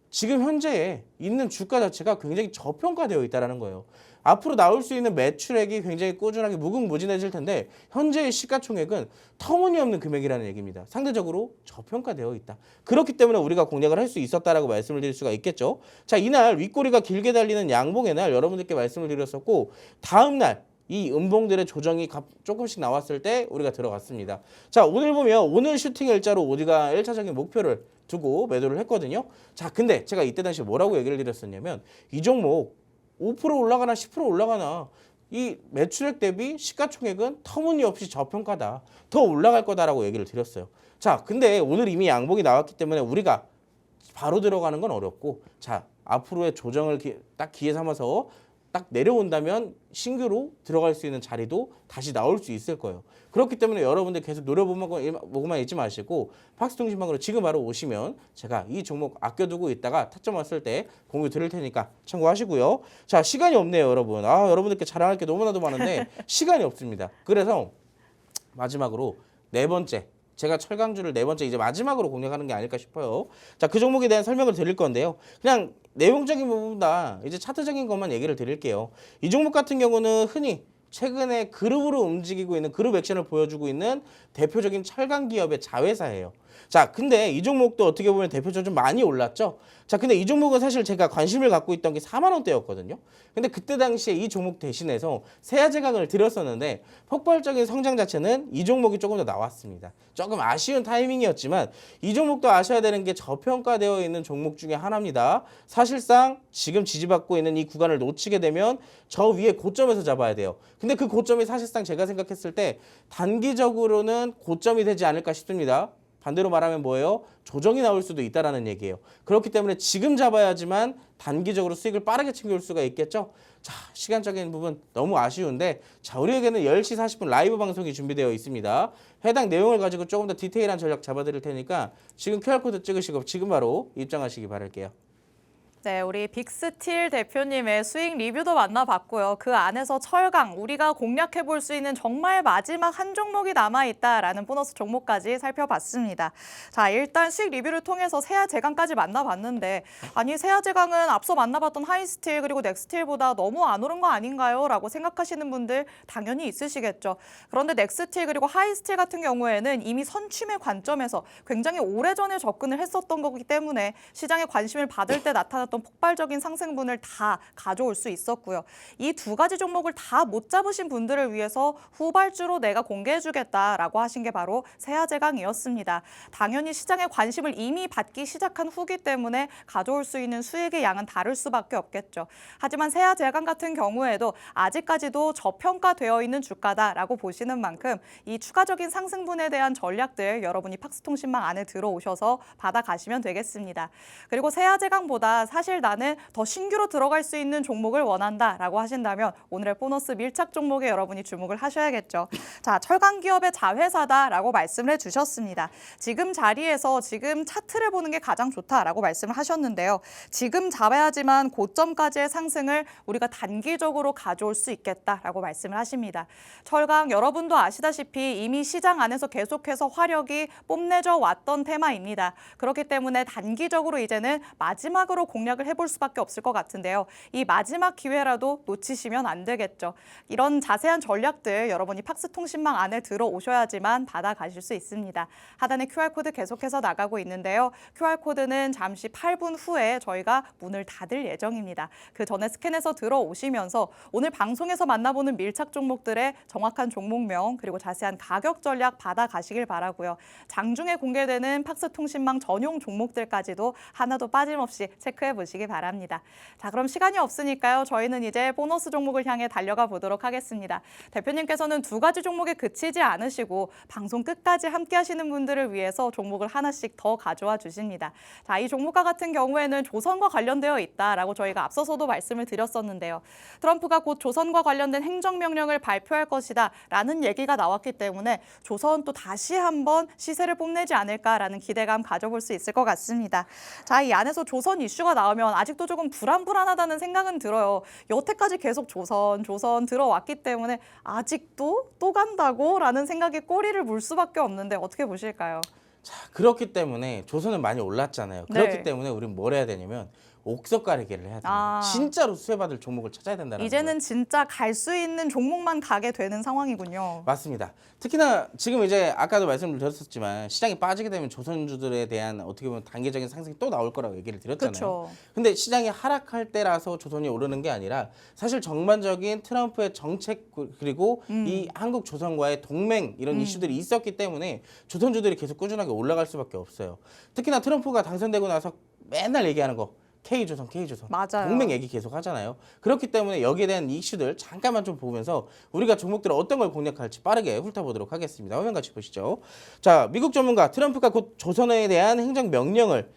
지금 현재에 있는 주가 자체가 굉장히 저평가되어 있다는 거예요. 앞으로 나올 수 있는 매출액이 굉장히 꾸준하게 무궁무진해질 텐데 현재의 시가총액은 터무니없는 금액이라는 얘기입니다. 상대적으로 저평가되어 있다. 그렇기 때문에 우리가 공략을 할 수 있었다라고 말씀을 드릴 수가 있겠죠. 자, 이날 윗꼬리가 길게 달리는 양봉의 날 여러분들께 말씀을 드렸었고 다음 날 이 음봉들의 조정이 조금씩 나왔을 때 우리가 들어갔습니다. 자, 오늘 보면 오늘 슈팅 일자로 우리가 1차적인 목표를 두고 매도를 했거든요. 자, 근데 제가 이때 당시 뭐라고 얘기를 드렸었냐면 이 종목 5% 올라가나 10% 올라가나 이 매출액 대비 시가총액은 터무니없이 저평가다. 더 올라갈 거다라고 얘기를 드렸어요. 자, 근데 오늘 이미 양봉이 나왔기 때문에 우리가 바로 들어가는 건 어렵고 자, 앞으로의 조정을 딱 기회 삼아서 딱 내려온다면 신규로 들어갈 수 있는 자리도 다시 나올 수 있을 거예요. 그렇기 때문에 여러분들 계속 노려보고만 있지 마시고 팍스통신망으로 지금 바로 오시면 제가 이 종목 아껴두고 있다가 타점 왔을 때 공유 드릴 테니까 참고하시고요. 자, 시간이 없네요, 여러분. 여러분들께 자랑할 게 너무나도 많은데 시간이 없습니다. 그래서 마지막으로 네 번째 제가 철강주를 네 번째 이제 마지막으로 공략하는 게 아닐까 싶어요. 자, 그 종목에 대한 설명을 드릴 건데요. 그냥 내용적인 부분보다 이제 차트적인 것만 얘기를 드릴게요. 이 종목 같은 경우는 흔히 최근에 그룹으로 움직이고 있는 그룹 액션을 보여주고 있는 대표적인 철강 기업의 자회사예요. 자, 근데 이 종목도 어떻게 보면 대표적으로 좀 많이 올랐죠. 자, 근데 이 종목은 사실 제가 관심을 갖고 있던 게 4만 원대였거든요. 근데 그때 당시에 이 종목 대신해서 세아제강을 드렸었는데 폭발적인 성장 자체는 이 종목이 조금 더 나왔습니다. 조금 아쉬운 타이밍이었지만 이 종목도 아셔야 되는 게 저평가되어 있는 종목 중에 하나입니다. 사실상 지금 지지받고 있는 이 구간을 놓치게 되면 저 위에 고점에서 잡아야 돼요. 근데 그 고점이 사실상 제가 생각했을 때 단기적으로는 고점이 되지 않을까 싶습니다. 반대로 말하면 뭐예요? 조정이 나올 수도 있다라는 얘기예요. 그렇기 때문에 지금 잡아야지만 단기적으로 수익을 빠르게 챙겨올 수가 있겠죠. 자, 시간적인 부분 너무 아쉬운데 자, 우리에게는 10시 40분 라이브 방송이 준비되어 있습니다. 해당 내용을 가지고 조금 더 디테일한 전략 잡아드릴 테니까 지금 QR코드 찍으시고 지금 바로 입장하시기 바랄게요. 네, 우리 빅스틸 대표님의 수익 리뷰도 만나봤고요. 그 안에서 철강, 우리가 공략해 볼 수 있는 정말 마지막 한 종목이 남아있다라는 보너스 종목까지 살펴봤습니다. 자, 일단 수익 리뷰를 통해서 세아제강까지 만나봤는데 아니 세아제강은 앞서 만나봤던 하이스틸 그리고 넥스틸보다 너무 안 오른 거 아닌가요? 라고 생각하시는 분들 당연히 있으시겠죠. 그런데 넥스틸 그리고 하이스틸 같은 경우에는 이미 선취매 관점에서 굉장히 오래전에 접근을 했었던 거기 때문에 시장에 관심을 받을 때 나타났던 폭발적인 상승분을 다 가져올 수 있었고요. 이 두 가지 종목을 다 못 잡으신 분들을 위해서 후발주로 내가 공개해주겠다라고 하신 게 바로 세아제강이었습니다. 당연히 시장의 관심을 이미 받기 시작한 후기 때문에 가져올 수 있는 수익의 양은 다를 수밖에 없겠죠. 하지만 세아제강 같은 경우에도 아직까지도 저평가되어 있는 주가다라고 보시는 만큼 이 추가적인 상승분에 대한 전략들 여러분이 팍스통신망 안에 들어오셔서 받아가시면 되겠습니다. 그리고 세아제강보다 사실 나는 더 신규로 들어갈 수 있는 종목을 원한다라고 하신다면 오늘의 보너스 밀착 종목에 여러분이 주목을 하셔야겠죠. 자, 철강 기업의 자회사다라고 말씀을 해주셨습니다. 지금 자리에서 지금 차트를 보는 게 가장 좋다라고 말씀을 하셨는데요. 지금 잡아야지만 고점까지의 상승을 우리가 단기적으로 가져올 수 있겠다라고 말씀을 하십니다. 철강 여러분도 아시다시피 이미 시장 안에서 계속해서 화력이 뽐내져 왔던 테마입니다. 그렇기 때문에 단기적으로 이제는 마지막으로 공략을 해볼 수밖에 없을 것 같은데요. 이 마지막 기회라도 놓치시면 안 되겠죠. 이런 자세한 전략들 여러분이 팍스통신망 안에 들어오셔야지만 받아가실 수 있습니다. 하단에 QR코드 계속해서 나가고 있는데요. QR코드는 잠시 8분 후에 저희가 문을 닫을 예정입니다. 그 전에 스캔해서 들어오시면서 오늘 방송에서 만나보는 밀착 종목들의 정확한 종목명 그리고 자세한 가격 전략 받아가시길 바라고요. 장중에 공개되는 팍스통신망 전용 종목들까지도 하나도 빠짐없이 체크해 보시기 바랍니다. 자, 그럼 시간이 없으니까요. 저희는 이제 보너스 종목을 향해 달려가 보도록 하겠습니다. 대표님께서는 두 가지 종목에 그치지 않으시고 방송 끝까지 함께 하시는 분들을 위해서 종목을 하나씩 더 가져와 주십니다. 자, 이 종목과 같은 경우에는 조선과 관련되어 있다라고 저희가 앞서서도 말씀을 드렸었는데요. 트럼프가 곧 조선과 관련된 행정명령을 발표할 것이다 라는 얘기가 나왔기 때문에 조선 또 다시 한번 시세를 뽐내지 않을까라는 기대감 가져볼 수 있을 것 같습니다. 자, 이 안에서 조선 이슈가 나오면 아직도 조금 불안하다는 생각은 들어요. 여태까지 계속 조선 들어왔기 때문에 아직도 또 간다고? 라는 생각에 꼬리를 물 수밖에 없는데 어떻게 보실까요? 자, 그렇기 때문에 조선은 많이 올랐잖아요. 네. 그렇기 때문에 우리는 뭘 해야 되냐면 옥석 가리기를 해야 됩니다. 진짜로 수혜받을 종목을 찾아야 된다는 거예요. 이제는 진짜 갈 수 있는 종목만 가게 되는 상황이군요. 맞습니다. 특히나 지금 이제 아까도 말씀을 드렸었지만 시장이 빠지게 되면 조선주들에 대한 어떻게 보면 단계적인 상승이 또 나올 거라고 얘기를 드렸잖아요. 그쵸. 근데 시장이 하락할 때라서 조선이 오르는 게 아니라 사실 전반적인 트럼프의 정책 그리고 이 한국 조선과의 동맹 이런 이슈들이 있었기 때문에 조선주들이 계속 꾸준하게 올라갈 수밖에 없어요. 특히나 트럼프가 당선되고 나서 맨날 얘기하는 거 K조선, K조선. 맞아요. 동맹 얘기 계속 하잖아요. 그렇기 때문에 여기에 대한 이슈들 잠깐만 좀 보면서 우리가 종목들을 어떤 걸 공략할지 빠르게 훑어보도록 하겠습니다. 화면 같이 보시죠. 자, 미국 전문가 트럼프가 곧 조선에 대한 행정명령을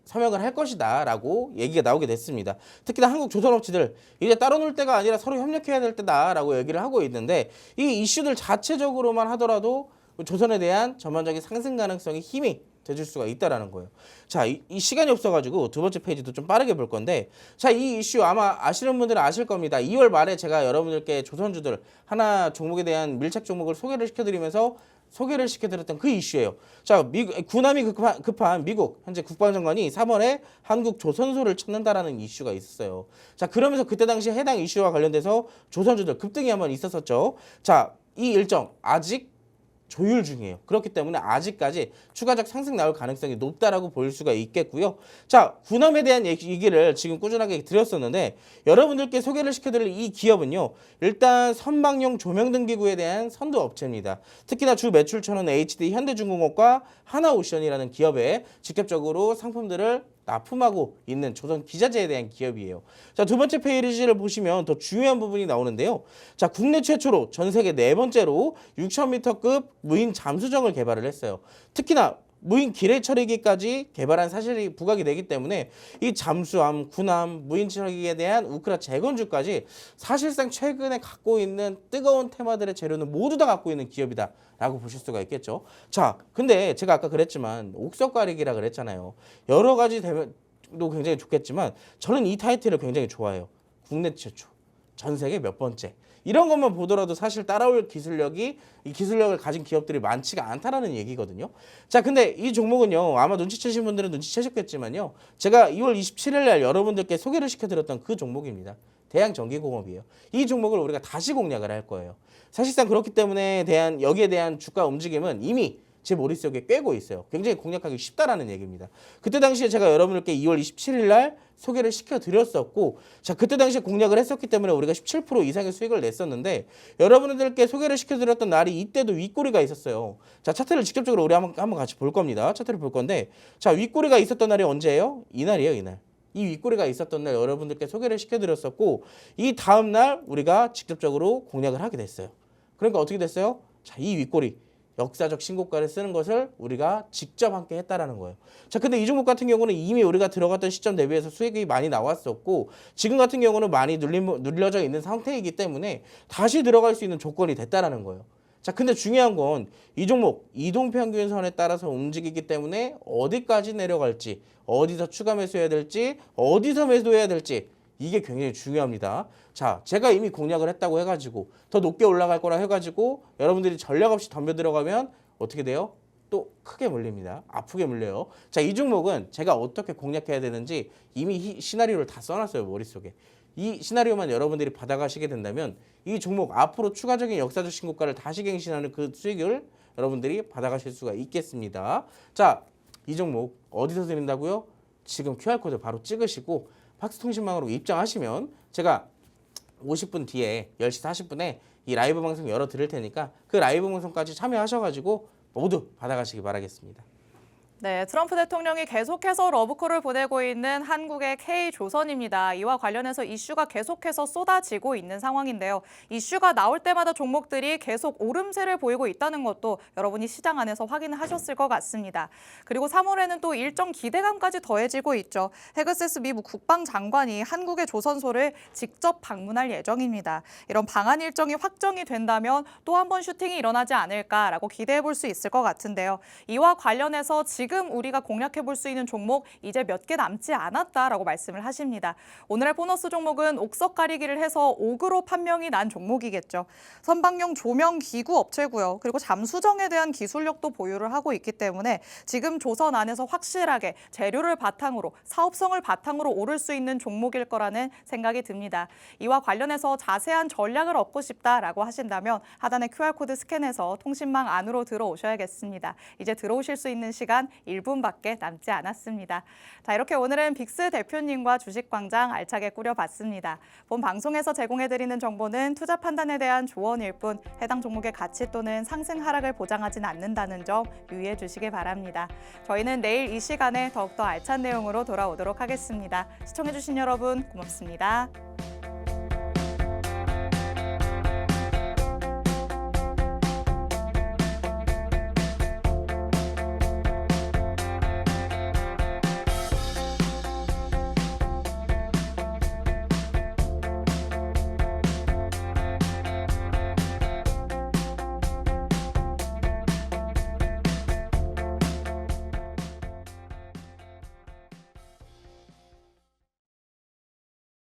서명을 할 것이다 라고 얘기가 나오게 됐습니다. 특히나 한국 조선업체들 이제 따로 놀 때가 아니라 서로 협력해야 될 때다 라고 얘기를 하고 있는데 이 이슈들 자체적으로만 하더라도 조선에 대한 전반적인 상승 가능성이 힘이 되줄 수가 있다라는 거예요. 자, 이 시간이 없어가지고 두 번째 페이지도 좀 빠르게 볼 건데, 자, 이 이슈 아마 아시는 분들은 아실 겁니다. 2월 말에 제가 여러분들께 조선주들 하나 종목에 대한 밀착 종목을 소개를 시켜드렸던 그 이슈예요. 자, 군함이 급한 미국 현재 국방장관이 3월에 한국 조선소를 찾는다라는 이슈가 있었어요. 자, 그러면서 그때 당시 해당 이슈와 관련돼서 조선주들 급등이 한번 있었었죠. 자, 이 일정 아직 조율 중이에요. 그렇기 때문에 아직까지 추가적 상승 나올 가능성이 높다라고 볼 수가 있겠고요. 자, 군함에 대한 얘기를 지금 꾸준하게 드렸었는데 여러분들께 소개를 시켜드릴 이 기업은요. 일단 선박용 조명등 기구에 대한 선도 업체입니다. 특히나 주 매출처는 HD 현대중공업과 하나오션이라는 기업에 직접적으로 상품들을 납품하고 있는 조선 기자재에 대한 기업이에요. 자, 두 번째 페이지를 보시면 더 중요한 부분이 나오는데요. 자, 국내 최초로 전 세계 네 번째로 6,000m급 무인 잠수정을 개발을 했어요. 특히나 무인 기뢰 처리기까지 개발한 사실이 부각이 되기 때문에 이 잠수함, 군함, 무인 처리기에 대한 우크라 재건주까지 사실상 최근에 갖고 있는 뜨거운 테마들의 재료는 모두 다 갖고 있는 기업이다. 라고 보실 수가 있겠죠. 자, 근데 제가 아까 그랬지만 옥석 가리기라 그랬잖아요. 여러 가지 대면도 굉장히 좋겠지만 저는 이 타이틀을 굉장히 좋아해요. 국내 최초, 전 세계 몇 번째. 이런 것만 보더라도 사실 따라올 이 기술력을 가진 기업들이 많지가 않다라는 얘기거든요. 자, 근데 이 종목은요. 아마 눈치채신 분들은 눈치채셨겠지만요. 제가 2월 27일 날 여러분들께 소개를 시켜드렸던 그 종목입니다. 대양전기공업이에요. 이 종목을 우리가 다시 공략을 할 거예요. 사실상 그렇기 때문에 여기에 대한 주가 움직임은 이미 제 머릿속에 꿰고 있어요. 굉장히 공략하기 쉽다라는 얘기입니다. 그때 당시에 제가 여러분들께 2월 27일 날 소개를 시켜드렸었고, 자, 그때 당시에 공략을 했었기 때문에 우리가 17% 이상의 수익을 냈었는데 여러분들께 소개를 시켜드렸던 날이 이때도 윗꼬리가 있었어요. 자, 차트를 직접적으로 우리 한번 같이 볼 겁니다. 차트를 볼 건데, 자, 윗꼬리가 있었던 날이 언제예요? 이날이에요, 이날. 이 윗꼬리가 있었던 날 여러분들께 소개를 시켜드렸었고 이 다음 날 우리가 직접적으로 공략을 하게 됐어요. 그러니까 어떻게 됐어요? 자, 이 윗꼬리 역사적 신고가를 쓰는 것을 우리가 직접 함께 했다라는 거예요. 자, 근데 이 종목 같은 경우는 이미 우리가 들어갔던 시점 대비해서 수익이 많이 나왔었고 지금 같은 경우는 많이 눌려져 있는 상태이기 때문에 다시 들어갈 수 있는 조건이 됐다라는 거예요. 자, 근데 중요한 건 이 종목 이동평균선에 따라서 움직이기 때문에 어디까지 내려갈지, 어디서 추가 매수해야 될지, 어디서 매도해야 될지 이게 굉장히 중요합니다. 자, 제가 이미 공략을 했다고 해가지고 더 높게 올라갈 거라 해가지고 여러분들이 전략 없이 덤벼 들어가면 어떻게 돼요? 또 크게 물립니다. 아프게 물려요. 자, 이 종목은 제가 어떻게 공략해야 되는지 이미 시나리오를 다 써놨어요, 머릿속에. 이 시나리오만 여러분들이 받아가시게 된다면 이 종목 앞으로 추가적인 역사적 신고가를 다시 갱신하는 그 수익을 여러분들이 받아가실 수가 있겠습니다. 자, 이 종목 어디서 드린다고요? 지금 QR코드 바로 찍으시고 팍스통신망으로 입장하시면 제가 50분 뒤에 10시 40분에 이 라이브 방송 열어 드릴 테니까 그 라이브 방송까지 참여하셔가지고 모두 받아가시기 바라겠습니다. 네, 트럼프 대통령이 계속해서 러브콜을 보내고 있는 한국의 K조선입니다. 이와 관련해서 이슈가 계속해서 쏟아지고 있는 상황인데요. 이슈가 나올 때마다 종목들이 계속 오름세를 보이고 있다는 것도 여러분이 시장 안에서 확인하셨을 것 같습니다. 그리고 3월에는 또 일정 기대감까지 더해지고 있죠. 헤그세스 미국 국방장관이 한국의 조선소를 직접 방문할 예정입니다. 이런 방한 일정이 확정이 된다면 또 한 번 슈팅이 일어나지 않을까라고 기대해 볼 수 있을 것 같은데요. 이와 관련해서 지금 지금 우리가 공략해 볼 수 있는 종목 이제 몇 개 남지 않았다라고 말씀을 하십니다. 오늘의 보너스 종목은 옥석 가리기를 해서 옥으로 판명이 난 종목이겠죠. 선박용 조명 기구 업체고요. 그리고 잠수정에 대한 기술력도 보유를 하고 있기 때문에 지금 조선 안에서 확실하게 재료를 바탕으로 사업성을 바탕으로 오를 수 있는 종목일 거라는 생각이 듭니다. 이와 관련해서 자세한 전략을 얻고 싶다라고 하신다면 하단의 QR코드 스캔해서 통신망 안으로 들어오셔야겠습니다. 이제 들어오실 수 있는 시간 1분밖에 남지 않았습니다. 자, 이렇게 오늘은 빅스 대표님과 주식광장 알차게 꾸려봤습니다. 본 방송에서 제공해드리는 정보는 투자 판단에 대한 조언일 뿐 해당 종목의 가치 또는 상승 하락을 보장하진 않는다는 점 유의해 주시기 바랍니다. 저희는 내일 이 시간에 더욱더 알찬 내용으로 돌아오도록 하겠습니다. 시청해주신 여러분 고맙습니다.